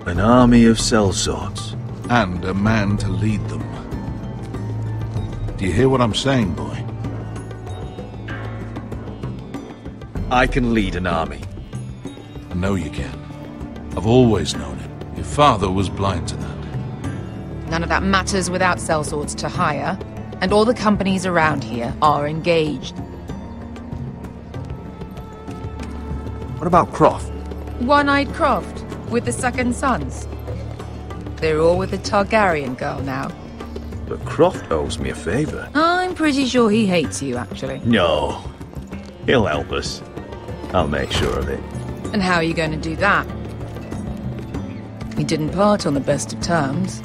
An army of sellswords.
And a man to lead them. Do you hear what I'm saying, boy?
I can lead an army.
I know you can. I've always known it. Your father was blind to that.
None of that matters without sellswords to hire, and all the companies around here are engaged.
What about Croft?
One-Eyed Croft, with the second sons. They're all with the Targaryen girl now.
But Croft owes me a favour.
I'm pretty sure he hates you, actually.
No. He'll help us. I'll make sure of it.
And how are you going to do that? We didn't part on the best of terms.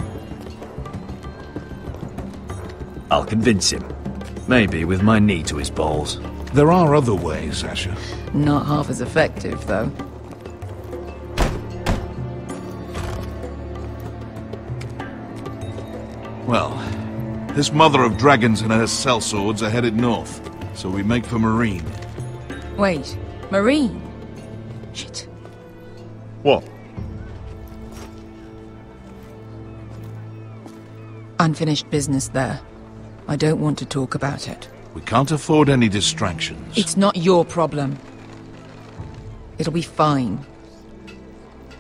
I'll convince him. Maybe with my knee to his balls.
There are other ways, Asher.
Not half as effective, though.
Well, this mother of dragons and her sellswords are headed north, so we make for Marine.
Wait, Marine? Shit.
What?
Unfinished business there. I don't want to talk about it.
We can't afford any distractions.
It's not your problem. It'll be fine.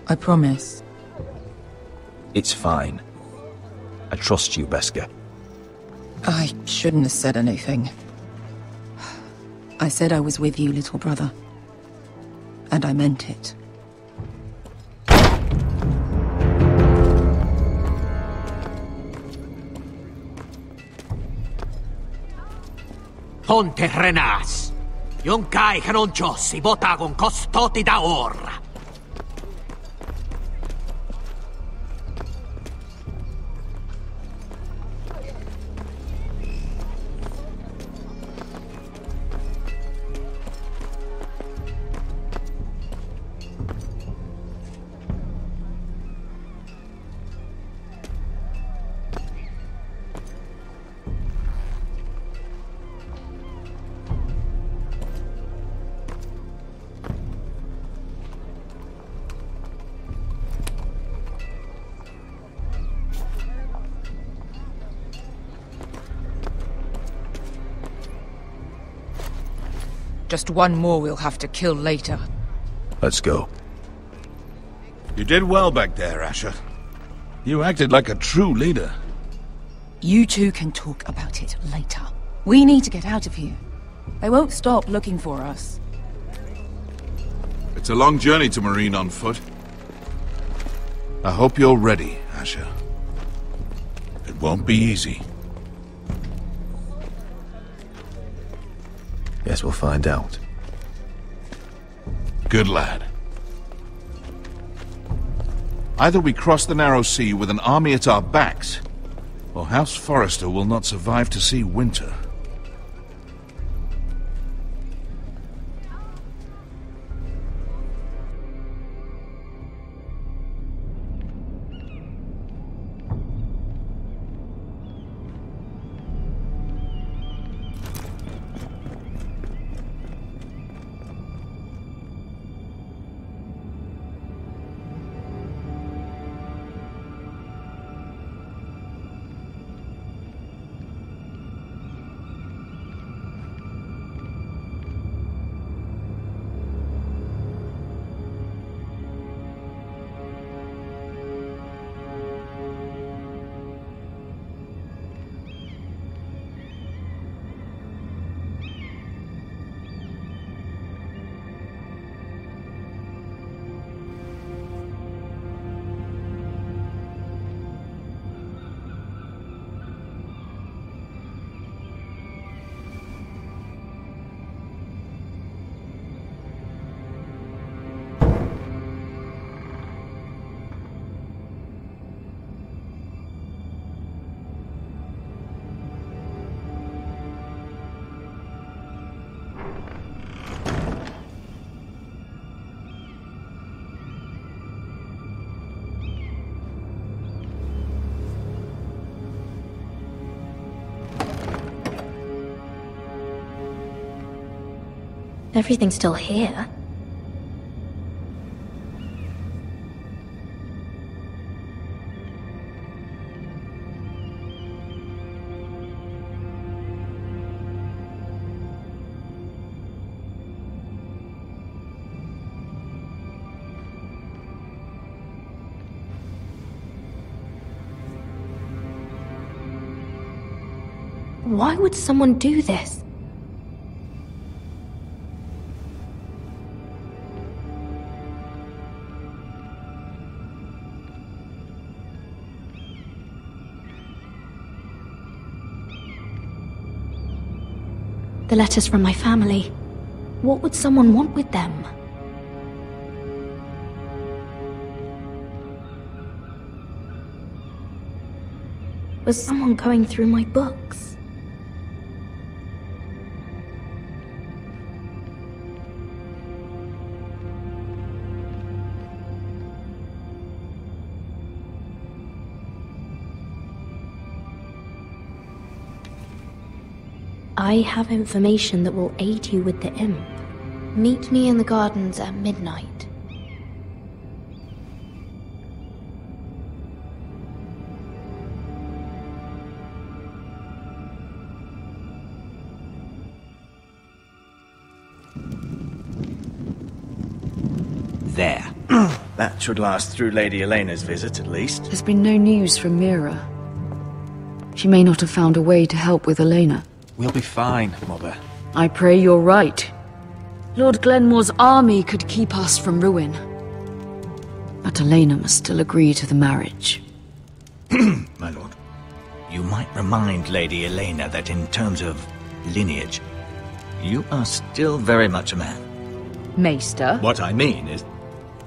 I promise.
It's fine. I trust you, Beskha.
I shouldn't have said anything. I said I was with you, little brother. And I meant it.
Ponte renas. Yung kai canonchos y botagon costoti da orra.
Just one more we'll have to kill later.
Let's go.
You did well back there, Asher. You acted like a true leader.
You two can talk about it later. We need to get out of here. They won't stop looking for us.
It's a long journey to Marine on foot. I hope you're ready, Asher. It won't be easy.
Guess we'll find out.
Good lad. Either we cross the narrow sea with an army at our backs, or House Forrester will not survive to see winter.
Everything's still here. Why would someone do this? The letters from my family. What would someone want with them? Was someone going through my books? I have information that will aid you with the imp. Meet me in the gardens at midnight.
There. That should last through Lady Elena's visit, at least.
There's been no news from Mira. She may not have found a way to help with Elena.
We'll be fine, Mother.
I pray you're right. Lord Glenmore's army could keep us from ruin. But Elena must still agree to the marriage.
My lord. You might remind Lady Elena that in terms of lineage,
you are still very much a man.
Maester?
What I mean is,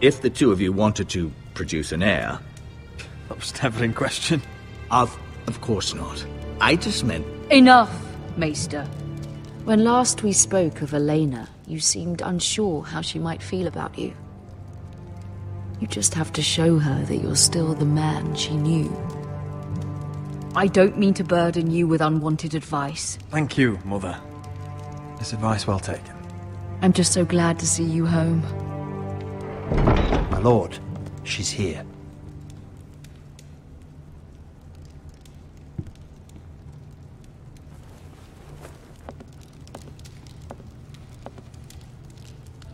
if the two of you wanted to produce an heir...
That was never in question.
Of course not. I just meant...
Enough, Maester. When last we spoke of Elena, you seemed unsure how she might feel about you. You just have to show her that you're still the man she knew. I don't mean to burden you with unwanted advice.
Thank you, Mother. This advice well taken.
I'm just so glad to see you home.
My lord, she's here.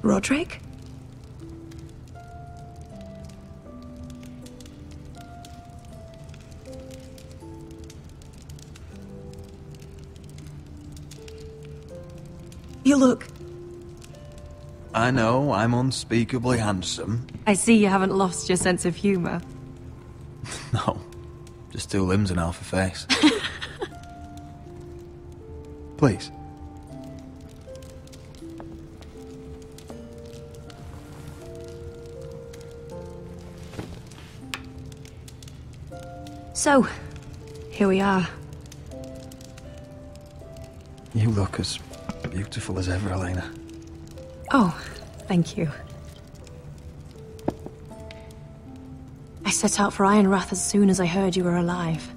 Roderick? You look...
I know, I'm unspeakably handsome.
I see you haven't lost your sense of humour.
No, just two limbs and half a face. Please.
So, here we are.
You look as beautiful as ever, Elena.
Oh, thank you. I set out for Ironrath as soon as I heard you were alive.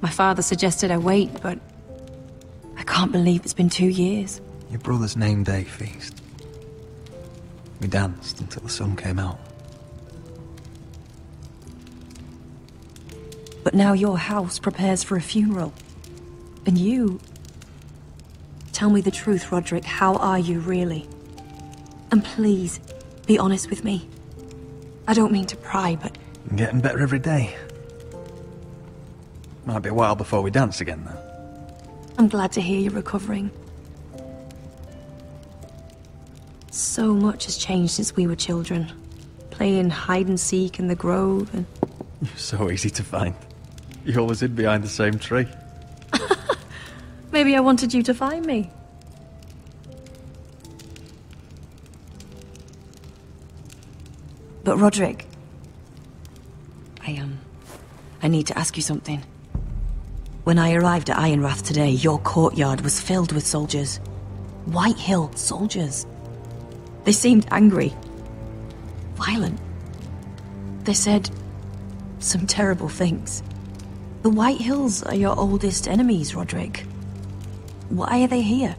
My father suggested I wait, but I can't believe it's been 2 years.
Your brother's name day feast. We danced until the sun came out.
But now your house prepares for a funeral. And you... Tell me the truth, Roderick. How are you, really? And please, be honest with me. I don't mean to pry, but...
I'm getting better every day. Might be a while before we dance again, though.
I'm glad to hear you're recovering. So much has changed since we were children. Playing hide-and-seek in the grove and...
You're so easy to find. You always hid behind the same tree.
Maybe I wanted you to find me. But Roderick... I need to ask you something. When I arrived at Ironrath today, your courtyard was filled with soldiers. White Hill soldiers. They seemed angry. Violent. They said some terrible things. The White Hills are your oldest enemies, Roderick. Why are they here?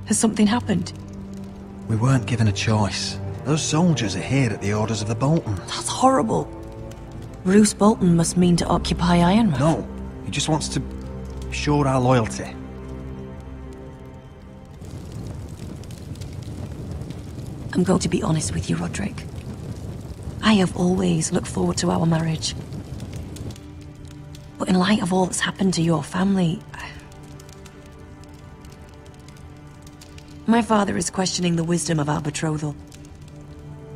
Has something happened?
We weren't given a choice. Those soldiers are here at the orders of the Bolton.
That's horrible. Roose Bolton must mean to occupy Ironrath.
No, he just wants to assure our loyalty.
I'm going to be honest with you, Roderick. I have always looked forward to our marriage. But in light of all that's happened to your family... My father is questioning the wisdom of our betrothal.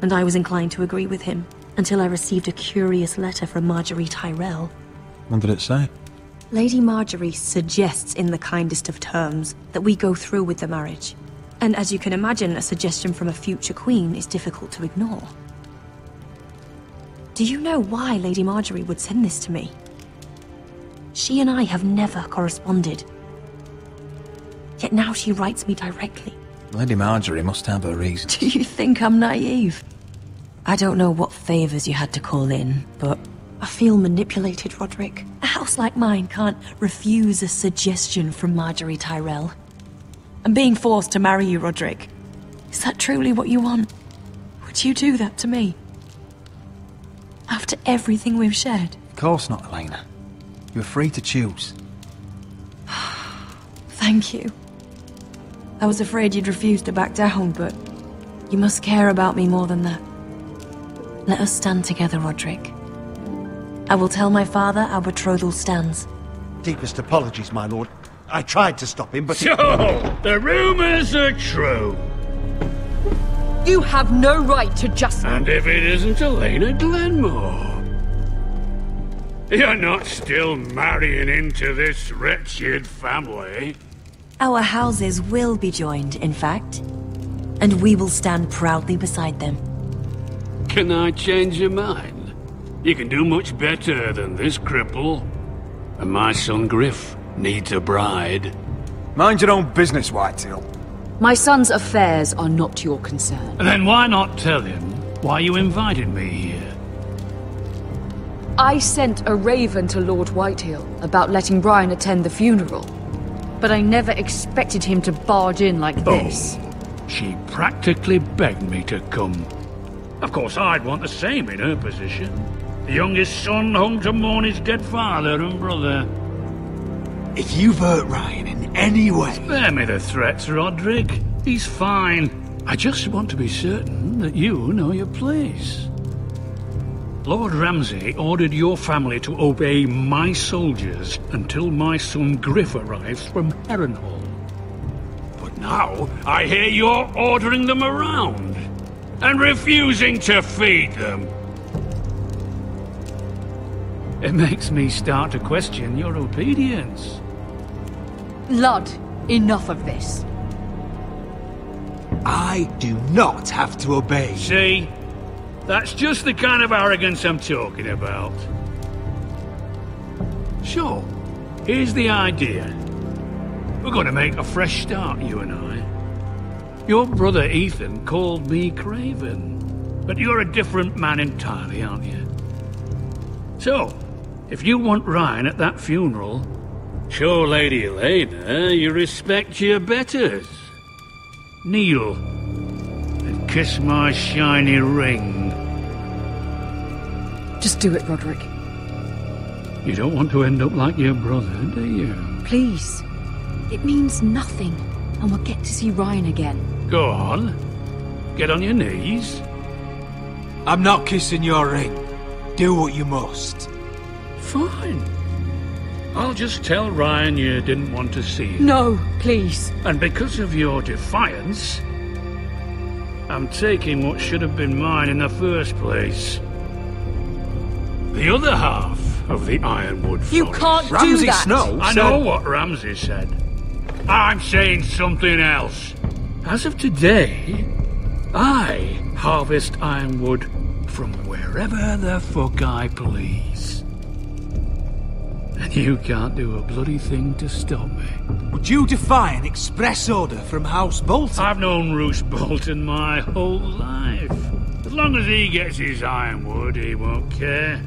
And I was inclined to agree with him, until I received a curious letter from Marjorie Tyrell.
What did it say?
Lady Marjorie suggests in the kindest of terms that we go through with the marriage. And as you can imagine, a suggestion from a future queen is difficult to ignore. Do you know why Lady Marjorie would send this to me? She and I have never corresponded. Yet now she writes me directly.
Lady Marjorie must have her reasons.
Do you think I'm naive? I don't know what favours you had to call in, but I feel manipulated, Roderick. A house like mine can't refuse a suggestion from Marjorie Tyrell. I'm being forced to marry you, Roderick. Is that truly what you want? Would you do that to me? After everything we've shared?
Of course not, Elena. You're free to choose.
Thank you. I was afraid you'd refuse to back down, but you must care about me more than that. Let us stand together, Roderick. I will tell my father our betrothal stands.
Deepest apologies, my lord. I tried to stop him, but...
So, the rumours are true.
You have no right to just...
And if it isn't Elena Glenmore?
You're not still marrying into this wretched family.
Our houses will be joined, in fact. And we will stand proudly beside them.
Can I change your mind? You can do much better than this cripple. And my son Griff needs a bride.
Mind your own business, Whitetail.
My son's affairs are not your concern.
Then why not tell him why you invited me here?
I sent a raven to Lord Whitehill about letting Brian attend the funeral. But I never expected him to barge in like this.
She practically begged me to come. Of course, I'd want the same in her position. The youngest son home to mourn his dead father and brother.
If you've hurt Ryan in any way...
Spare me the threats, Roderick. He's fine. I just want to be certain that you know your place. Lord Ramsay ordered your family to obey my soldiers until my son Griff arrives from Harrenhal. But now I hear you're ordering them around and refusing to feed them. It makes me start to question your obedience.
Lud, enough of this.
I do not have to obey.
See? That's just the kind of arrogance I'm talking about. So, here's the idea. We're going to make a fresh start, you and I. Your brother Ethan called me Craven, but you're a different man entirely, aren't you? So, if you want Ryan at that funeral, show Lady Elena you respect your betters. Kneel and kiss my shiny ring.
Just do it, Roderick.
You don't want to end up like your brother, do you?
Please. It means nothing, and we'll get to see Ryan again.
Go on. Get on your knees.
I'm not kissing your ring. Do what you must.
Fine. I'll just tell Ryan you didn't want to see him.
No, please.
And because of your defiance, I'm taking what should have been mine in the first place. The other half of the Ironwood Forest.
You can't do
Ramsay
that!
Snow
I know what Ramsay said. I'm saying something else. As of today, I harvest ironwood from wherever the fuck I please. And you can't do a bloody thing to stop me.
Would you defy an express order from House Bolton?
I've known Roose Bolton my whole life. As long as he gets his ironwood, he won't care.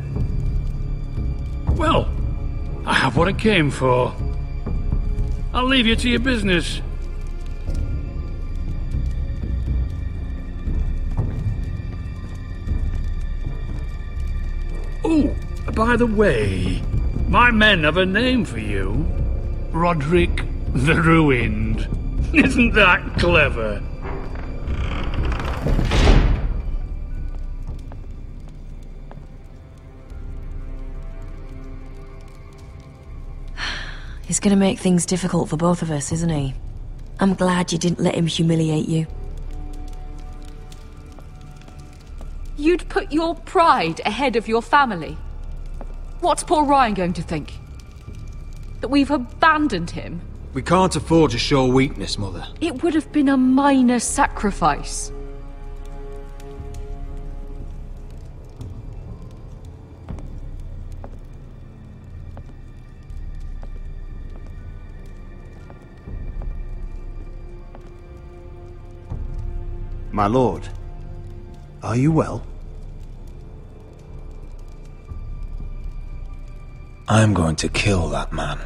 Well, I have what I came for. I'll leave you to your business. Oh, by the way, my men have a name for you. Roderick the Ruined. Isn't that clever?
He's gonna make things difficult for both of us, isn't he? I'm glad you didn't let him humiliate you.
You'd put your pride ahead of your family. What's poor Ryan going to think? That we've abandoned him?
We can't afford to show weakness, Mother.
It would have been a minor sacrifice.
My lord, are you well?
I'm going to kill that man.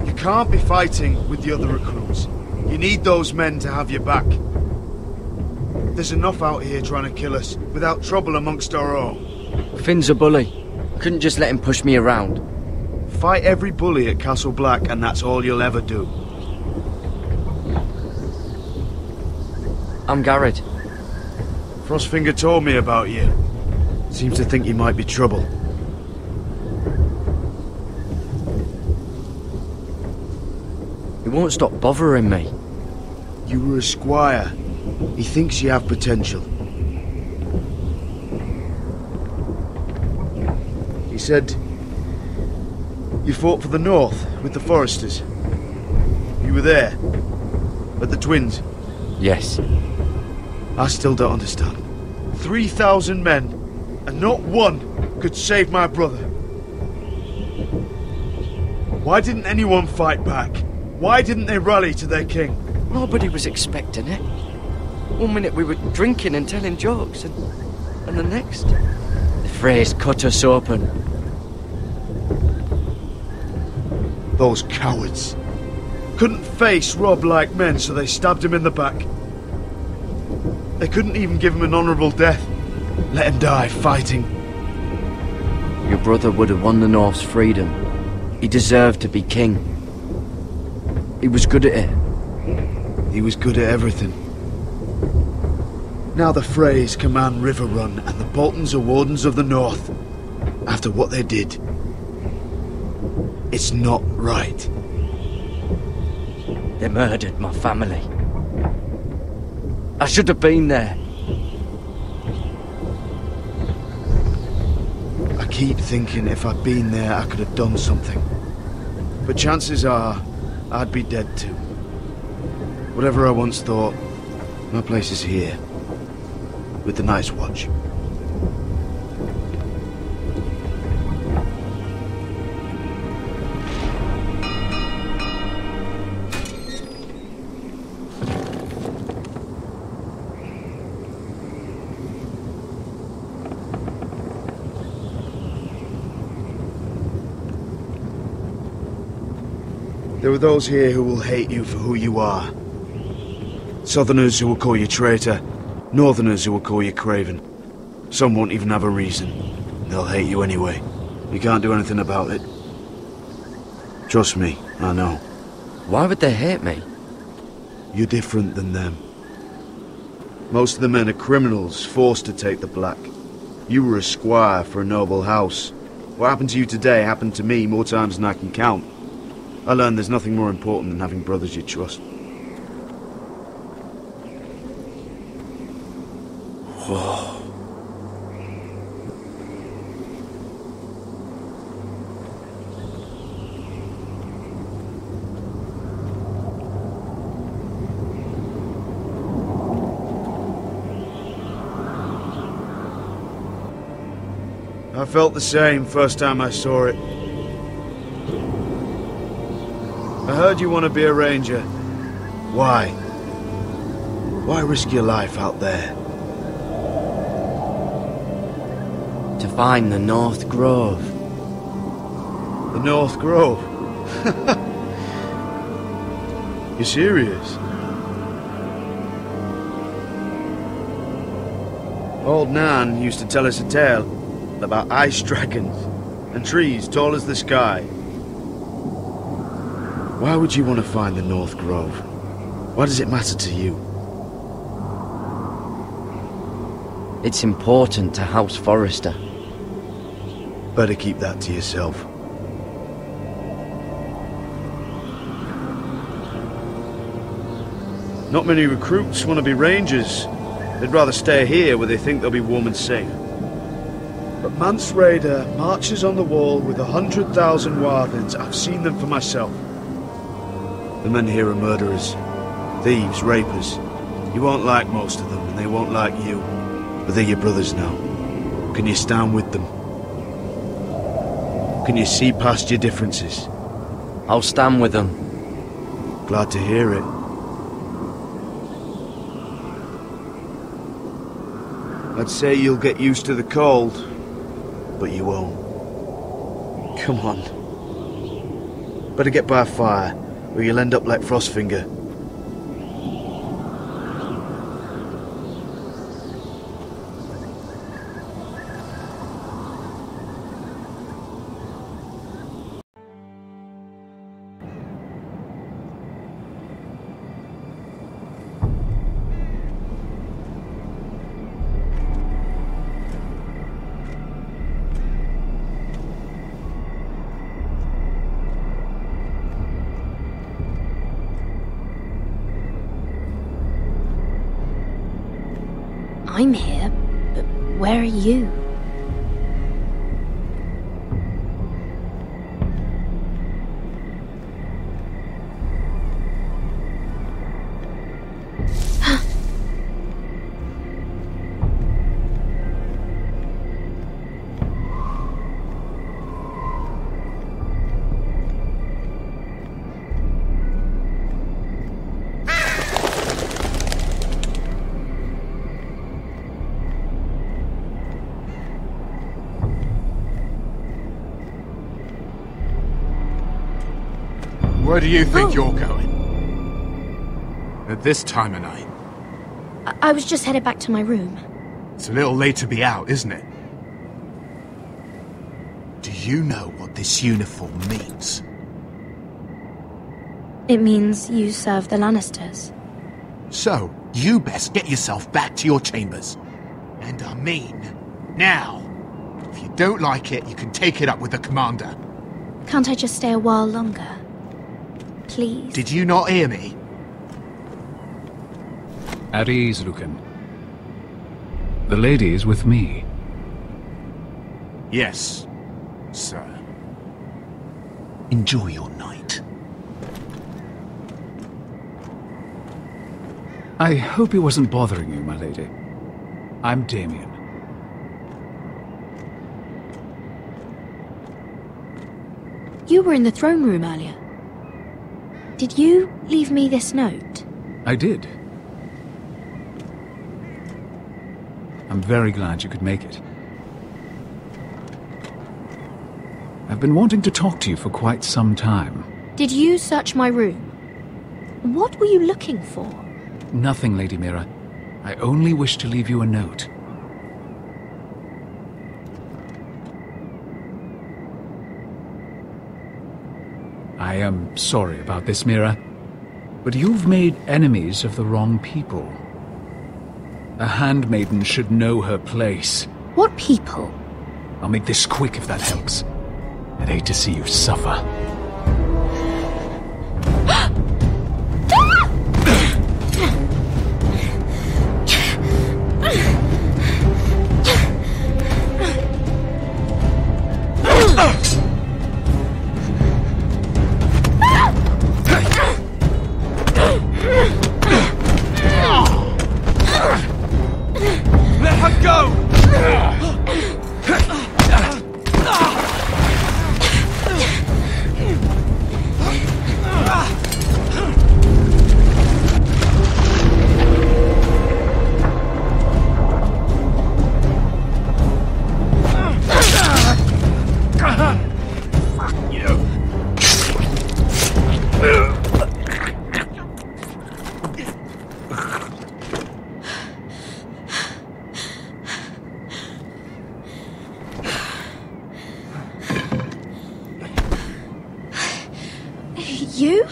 You can't be fighting with the other recruits. You need those men to have your back. There's enough out here trying to kill us, without trouble amongst our own.
Finn's a bully. Couldn't just let him push me around.
Fight every bully at Castle Black, and that's all you'll ever do.
I'm Garrett.
Frostfinger told me about you. Seems to think you might be trouble.
He won't stop bothering me.
You were a squire. He thinks you have potential. He said you fought for the North with the Foresters. You were there, at the Twins.
Yes.
I still don't understand. 3,000 men, and not one could save my brother. Why didn't anyone fight back? Why didn't they rally to their king?
Nobody was expecting it. One minute we were drinking and telling jokes, and the next, the Freys cut us open.
Those cowards. Couldn't face Rob like men, so they stabbed him in the back. They couldn't even give him an honourable death. Let him die fighting.
Your brother would have won the North's freedom. He deserved to be king. He was good at it.
He was good at everything. Now the Freys command Riverrun, and the Boltons are Wardens of the North. After what they did. It's not right.
They murdered my family. I should have been there.
I keep thinking if I'd been there, I could have done something. But chances are, I'd be dead too. Whatever I once thought, my place is here. With the Night's Watch. There are those here who will hate you for who you are. Southerners who will call you traitor. Northerners who will call you craven. Some won't even have a reason. They'll hate you anyway. You can't do anything about it. Trust me, I know.
Why would they hate me?
You're different than them. Most of the men are criminals, forced to take the black. You were a squire for a noble house. What happened to you today happened to me more times than I can count. I learned there's nothing more important than having brothers you trust. Whoa. I felt the same first time I saw it. I heard you want to be a ranger. Why? Why risk your life out there?
To find the North Grove.
The North Grove? You're serious? Old Nan used to tell us a tale about ice dragons and trees tall as the sky. Why would you want to find the North Grove? Why does it matter to you?
It's important to House Forrester.
Better keep that to yourself. Not many recruits want to be rangers. They'd rather stay here where they think they'll be warm and safe. But Mance Raider marches on the wall with 100,000 Wardens. I've seen them for myself. The men here are murderers, thieves, rapers. You won't like most of them, and they won't like you. But they're your brothers now. Can you stand with them? Can you see past your differences?
I'll stand with them.
Glad to hear it. I'd say you'll get used to the cold, but you won't. Come on. Better get by a fire, or you'll end up like Frostfinger.
I'm here, but where are you?
Where do you think you're going? At this time of night?
I was just headed back to my room.
It's a little late to be out, isn't it? Do you know what this uniform means?
It means you serve the Lannisters.
So, you best get yourself back to your chambers. And I mean, now. If you don't like it, you can take it up with the commander.
Can't I just stay a while longer? Please.
Did you not hear me?
At ease, Lucan. The lady is with me.
Yes, sir. Enjoy your night.
I hope he wasn't bothering you, my lady. I'm Damien.
You were in the throne room earlier. Did you leave me this note?
I did. I'm very glad you could make it. I've been wanting to talk to you for quite some time.
Did you search my room? What were you looking for?
Nothing, Lady Mira. I only wish to leave you a note. I am sorry about this, Mira, but you've made enemies of the wrong people. A handmaiden should know her place.
What people?
I'll make this quick if that helps. I'd hate to see you suffer.
You?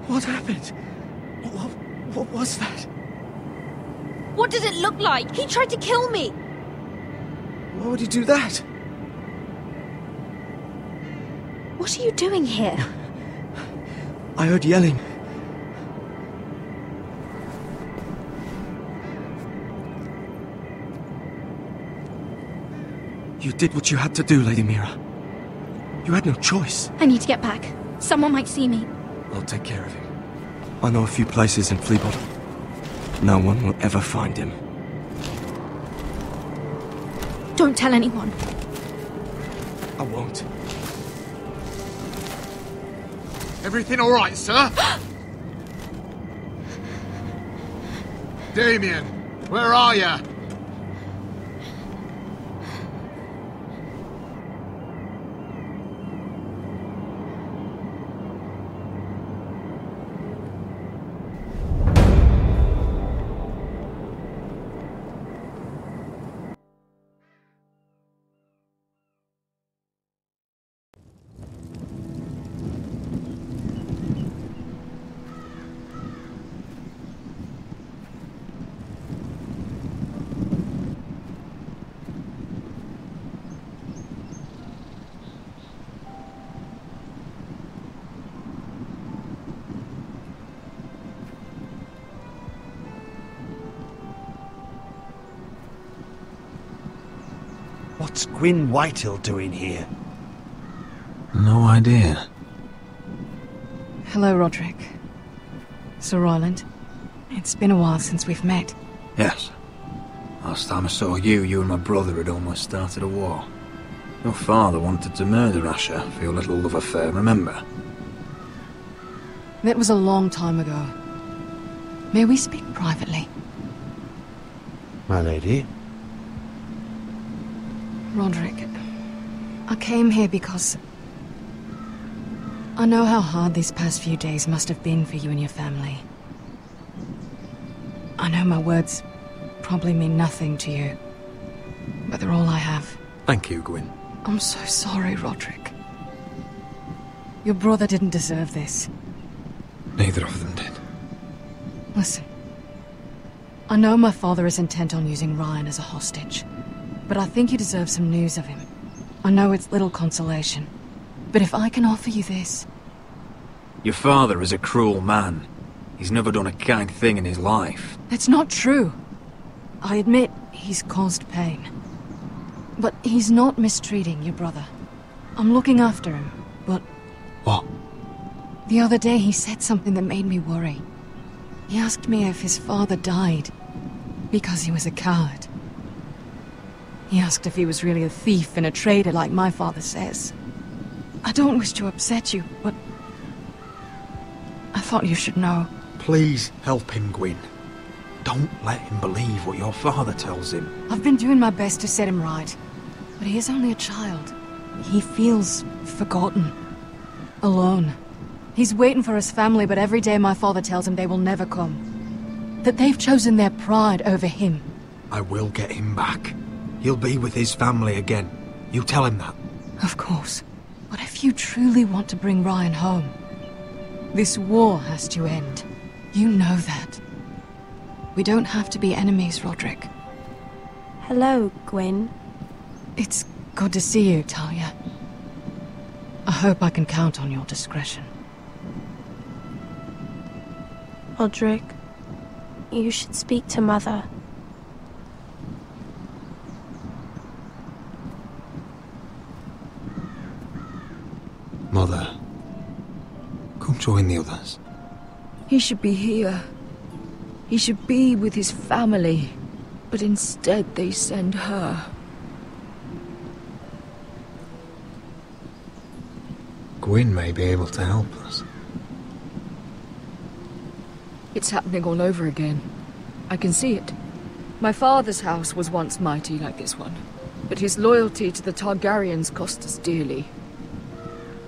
What happened? What was that?
What does it look like? He tried to kill me!
Why would he do that?
What are you doing here?
I heard yelling. You did what you had to do, Lady Mira. You had no choice.
I need to get back. Someone might see me.
I'll take care of him. I know a few places in Fleabottom. No one will ever find him.
Don't tell anyone.
I won't.
Everything all right, sir? Damien, where are you?
What's Gwyn Whitehill doing here?
No idea.
Hello, Roderick. Sir Royland. It's been a while since we've met.
Yes. Last time I saw you and my brother had almost started a war. Your father wanted to murder Asher for your little love affair, remember?
That was a long time ago. May we speak privately?
My lady?
Roderick, I came here because I know how hard these past few days must have been for you and your family. I know my words probably mean nothing to you, but they're all I have.
Thank you, Gwyn.
I'm so sorry, Roderick. Your brother didn't deserve this.
Neither of them did.
Listen. I know my father is intent on using Ryan as a hostage, but I think you deserve some news of him. I know it's little consolation, but if I can offer you this...
Your father is a cruel man. He's never done a kind thing in his life.
That's not true. I admit he's caused pain. But he's not mistreating your brother. I'm looking after him, but...
What?
The other day he said something that made me worry. He asked me if his father died because he was a coward. He asked if he was really a thief and a traitor like my father says. I don't wish to upset you, but... I thought you should know.
Please help him, Gwyn. Don't let him believe what your father tells him.
I've been doing my best to set him right, but he is only a child. He feels forgotten. Alone. He's waiting for his family, but every day my father tells him they will never come. That they've chosen their pride over him.
I will get him back. He'll be with his family again. You tell him that.
Of course. But if you truly want to bring Ryan home, this war has to end. You know that. We don't have to be enemies, Roderick.
Hello, Gwyn.
It's good to see you, Talia. I hope I can count on your discretion.
Roderick, you should speak to Mother.
Mother, come join the others.
He should be here. He should be with his family. But instead they send her.
Gwyn may be able to help us.
It's happening all over again. I can see it. My father's house was once mighty like this one, but his loyalty to the Targaryens cost us dearly.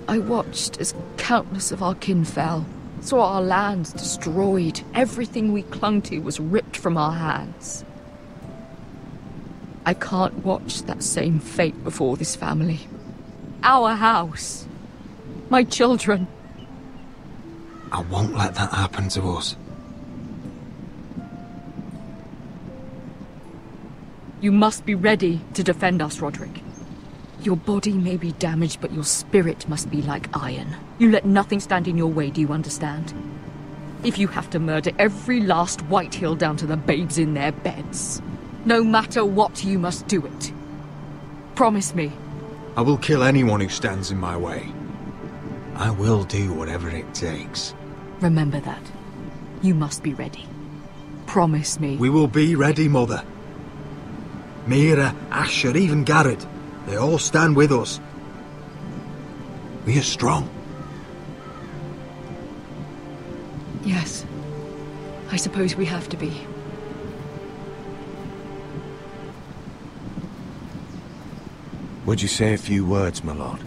I watched as countless of our kin fell, saw our lands destroyed, everything we clung to was ripped from our hands. I can't watch that same fate before this family. Our house. My children.
I won't let that happen to us.
You must be ready to defend us, Roderick. Your body may be damaged, but your spirit must be like iron. You let nothing stand in your way, do you understand? If you have to murder every last Whitehill down to the babes in their beds, no matter what, you must do it. Promise me.
I will kill anyone who stands in my way. I will do whatever it takes.
Remember that. You must be ready. Promise me.
We will be ready, Mother. Mira, Asher, even Garrett. They all stand with us. We are strong.
Yes. I suppose we have to be.
Would you say a few words, my lord?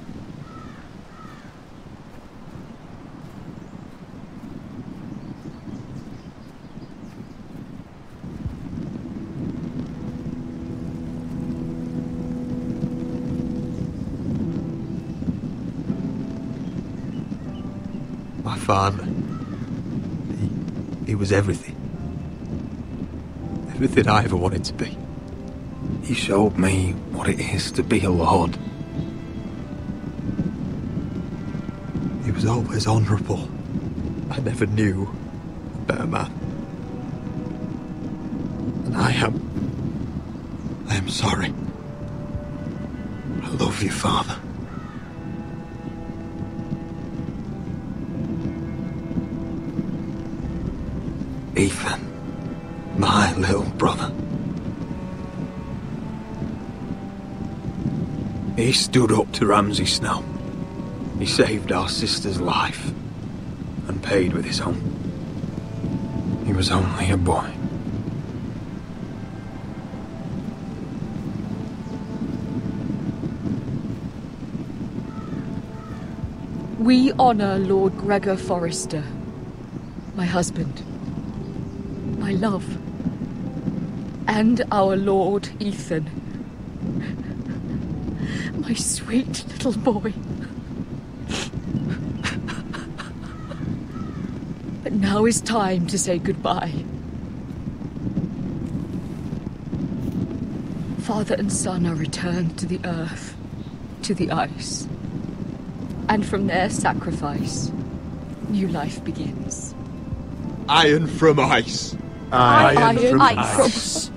My father. He was everything. Everything I ever wanted to be. He showed me what it is to be a lord. He was always honourable. I never knew a better man. And I am sorry. I love you, Father. Ethan, my little brother. He stood up to Ramsay Snow. He saved our sister's life and paid with his own. He was only a boy.
We honor Lord Gregor Forrester, my husband, my love, and our Lord Ethan, my sweet little boy. But now is time to say goodbye. Father and son are returned to the earth, to the ice. And from their sacrifice, new life begins.
Iron from ice.
Iron from ice.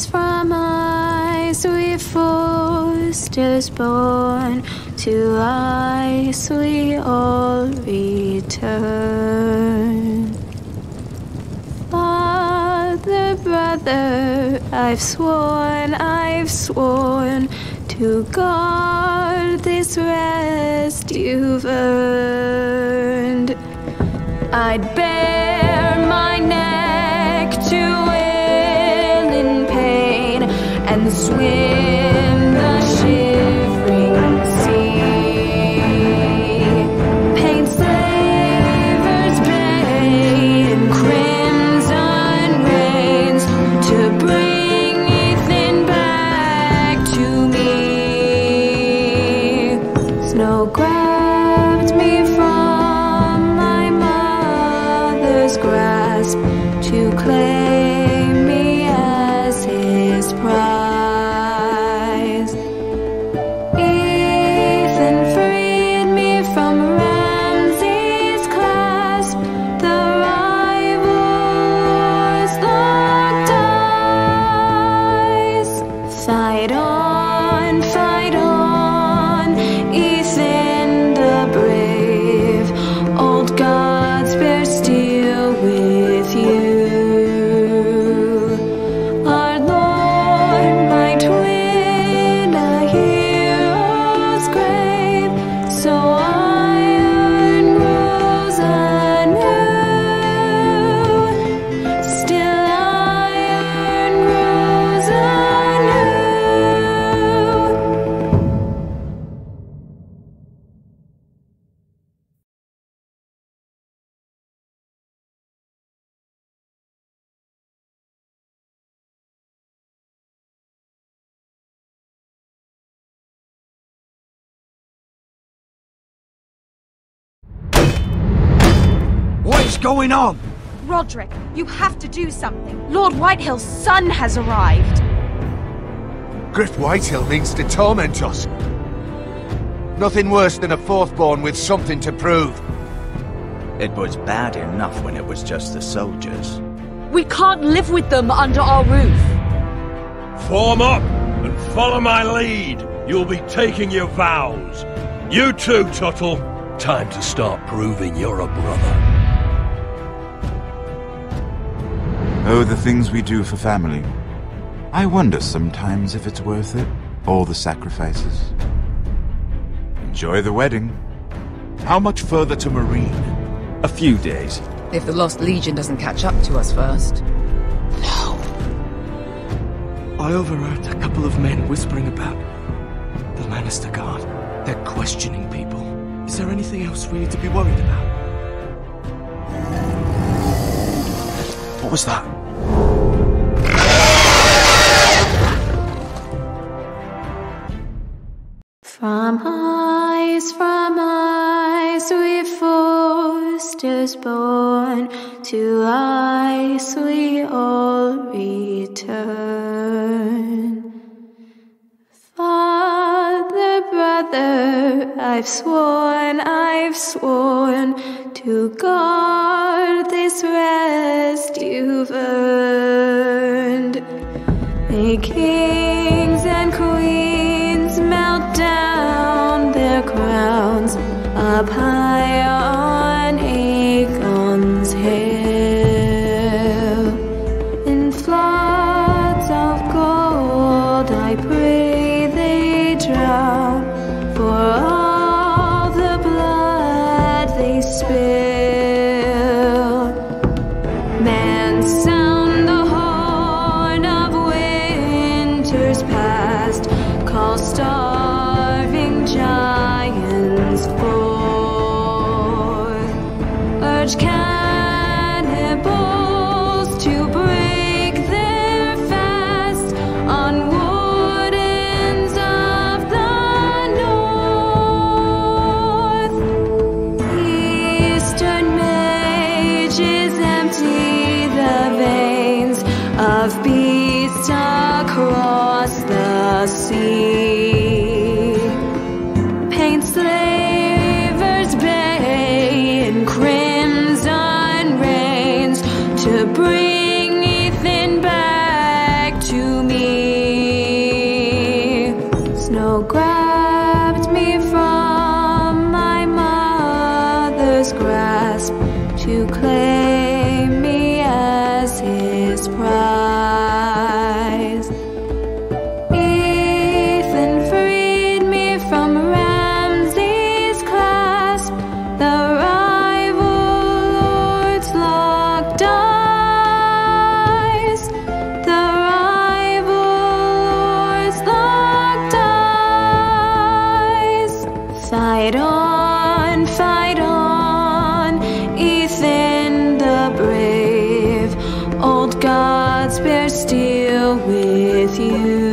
From ice we foresters born, to ice we all return. Father, brother, I've sworn to guard this rest you've earned. I'd bare my neck to and swim the shivering sea. Paint Slaver's Bay in crimson rains to bring Ethan back to me. Snow grabbed me from my mother's grasp to claim me as his prize.
What's going on?
Roderick, you have to do something. Lord Whitehill's son has arrived.
Griff Whitehill means to torment us. Nothing worse than a fourth-born with something to prove.
It was bad enough when it was just the soldiers.
We can't live with them under our roof.
Form up and follow my lead. You'll be taking your vows. You too, Tuttle. Time to start proving you're a brother.
Oh, the things we do for family. I wonder sometimes if it's worth it, all the sacrifices. Enjoy the wedding.
How much further to Marine?
A few days.
If the Lost Legion doesn't catch up to us first.
I overheard a couple of men whispering about the Lannister Guard. They're questioning people. Is there anything else we need to be worried about?
What was that?
From eyes we foresters born, to ice we all return. Father, brother, I've sworn to guard this rest you've earned. May kings and queens melt down their crowns up high on Aegon's hill. In floods of gold I pray they drown, for all the blood they spill. Man, sound the horn of winter's past, call starving giants forth, urge cannibals to break their fast on wardens of the north. Eastern mages empty the veins of beasts across the sea. Paint slavers bay in crimson rains to bring Ethan back to me. Snow grabbed me from my mother's grasp to claim me as his prize. Ethan freed me from Ramsay's clasp, the rival lord's locked eyes, the rival lord's locked eyes. Fight on, Ethan the brave, old gods bear steel with you.